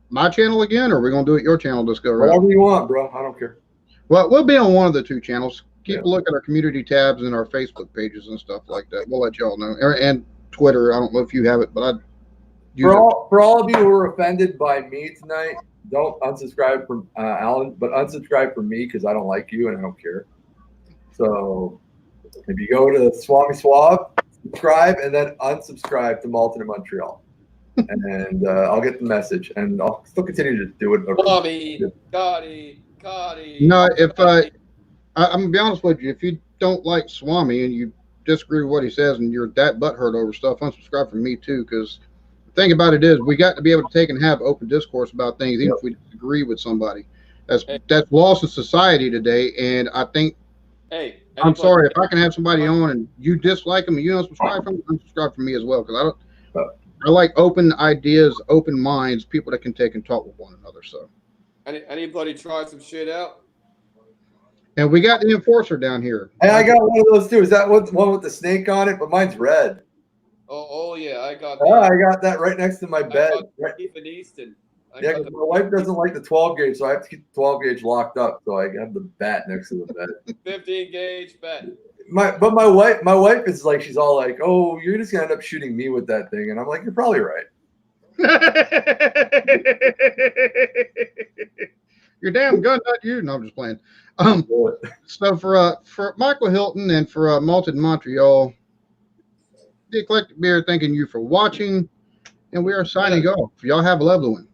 My channel again, or we're gonna do it your channel this go around? Whatever you want, bro. I don't care. Well, we'll be on one of the two channels. Keep Yeah. a look at our community tabs and our Facebook pages and stuff like that. We'll let y'all know. And Twitter. I don't know if you have it, but I use For all of you who are offended by me tonight, don't unsubscribe from Alan, but unsubscribe from me because I don't like you and I don't care. So if you go to Swami Swab, subscribe, and then unsubscribe to Malted in Montreal. And I'll get the message, and I'll still continue to do it. Bobby, Gotti. No, if I'm gonna be honest with you, if you don't like Swami and you disagree with what he says and you're that butthurt over stuff, unsubscribe from me too. Because the thing about it is, we got to be able to take and have open discourse about things, even if we disagree with somebody. That's lost in society today, and I think. Hey, I'm sorry if I can have somebody on and you dislike them and you don't subscribe from them, unsubscribe from me as well, because I like open ideas, open minds, people that can take and talk with one another. So. Anybody try some shit out? And we got the enforcer down here. Hey, I got one of those too. Is that one with the snake on it? But mine's red. Oh yeah, I got. I got that right next to my bed. Stephen Easton. Yeah, because my wife doesn't like the 12 gauge, so I have to keep the 12 gauge locked up. So I have the bat next to the bed. 15 gauge bat. But my wife is like, she's all like, "Oh, you're just gonna end up shooting me with that thing," and I'm like, "You're probably right." Your damn gun, not you. No, I'm just playing. So for Michael Hilton and for Malted in Montreal, the Eclectic Beer, thanking you for watching, and we are signing off. Y'all have a lovely one.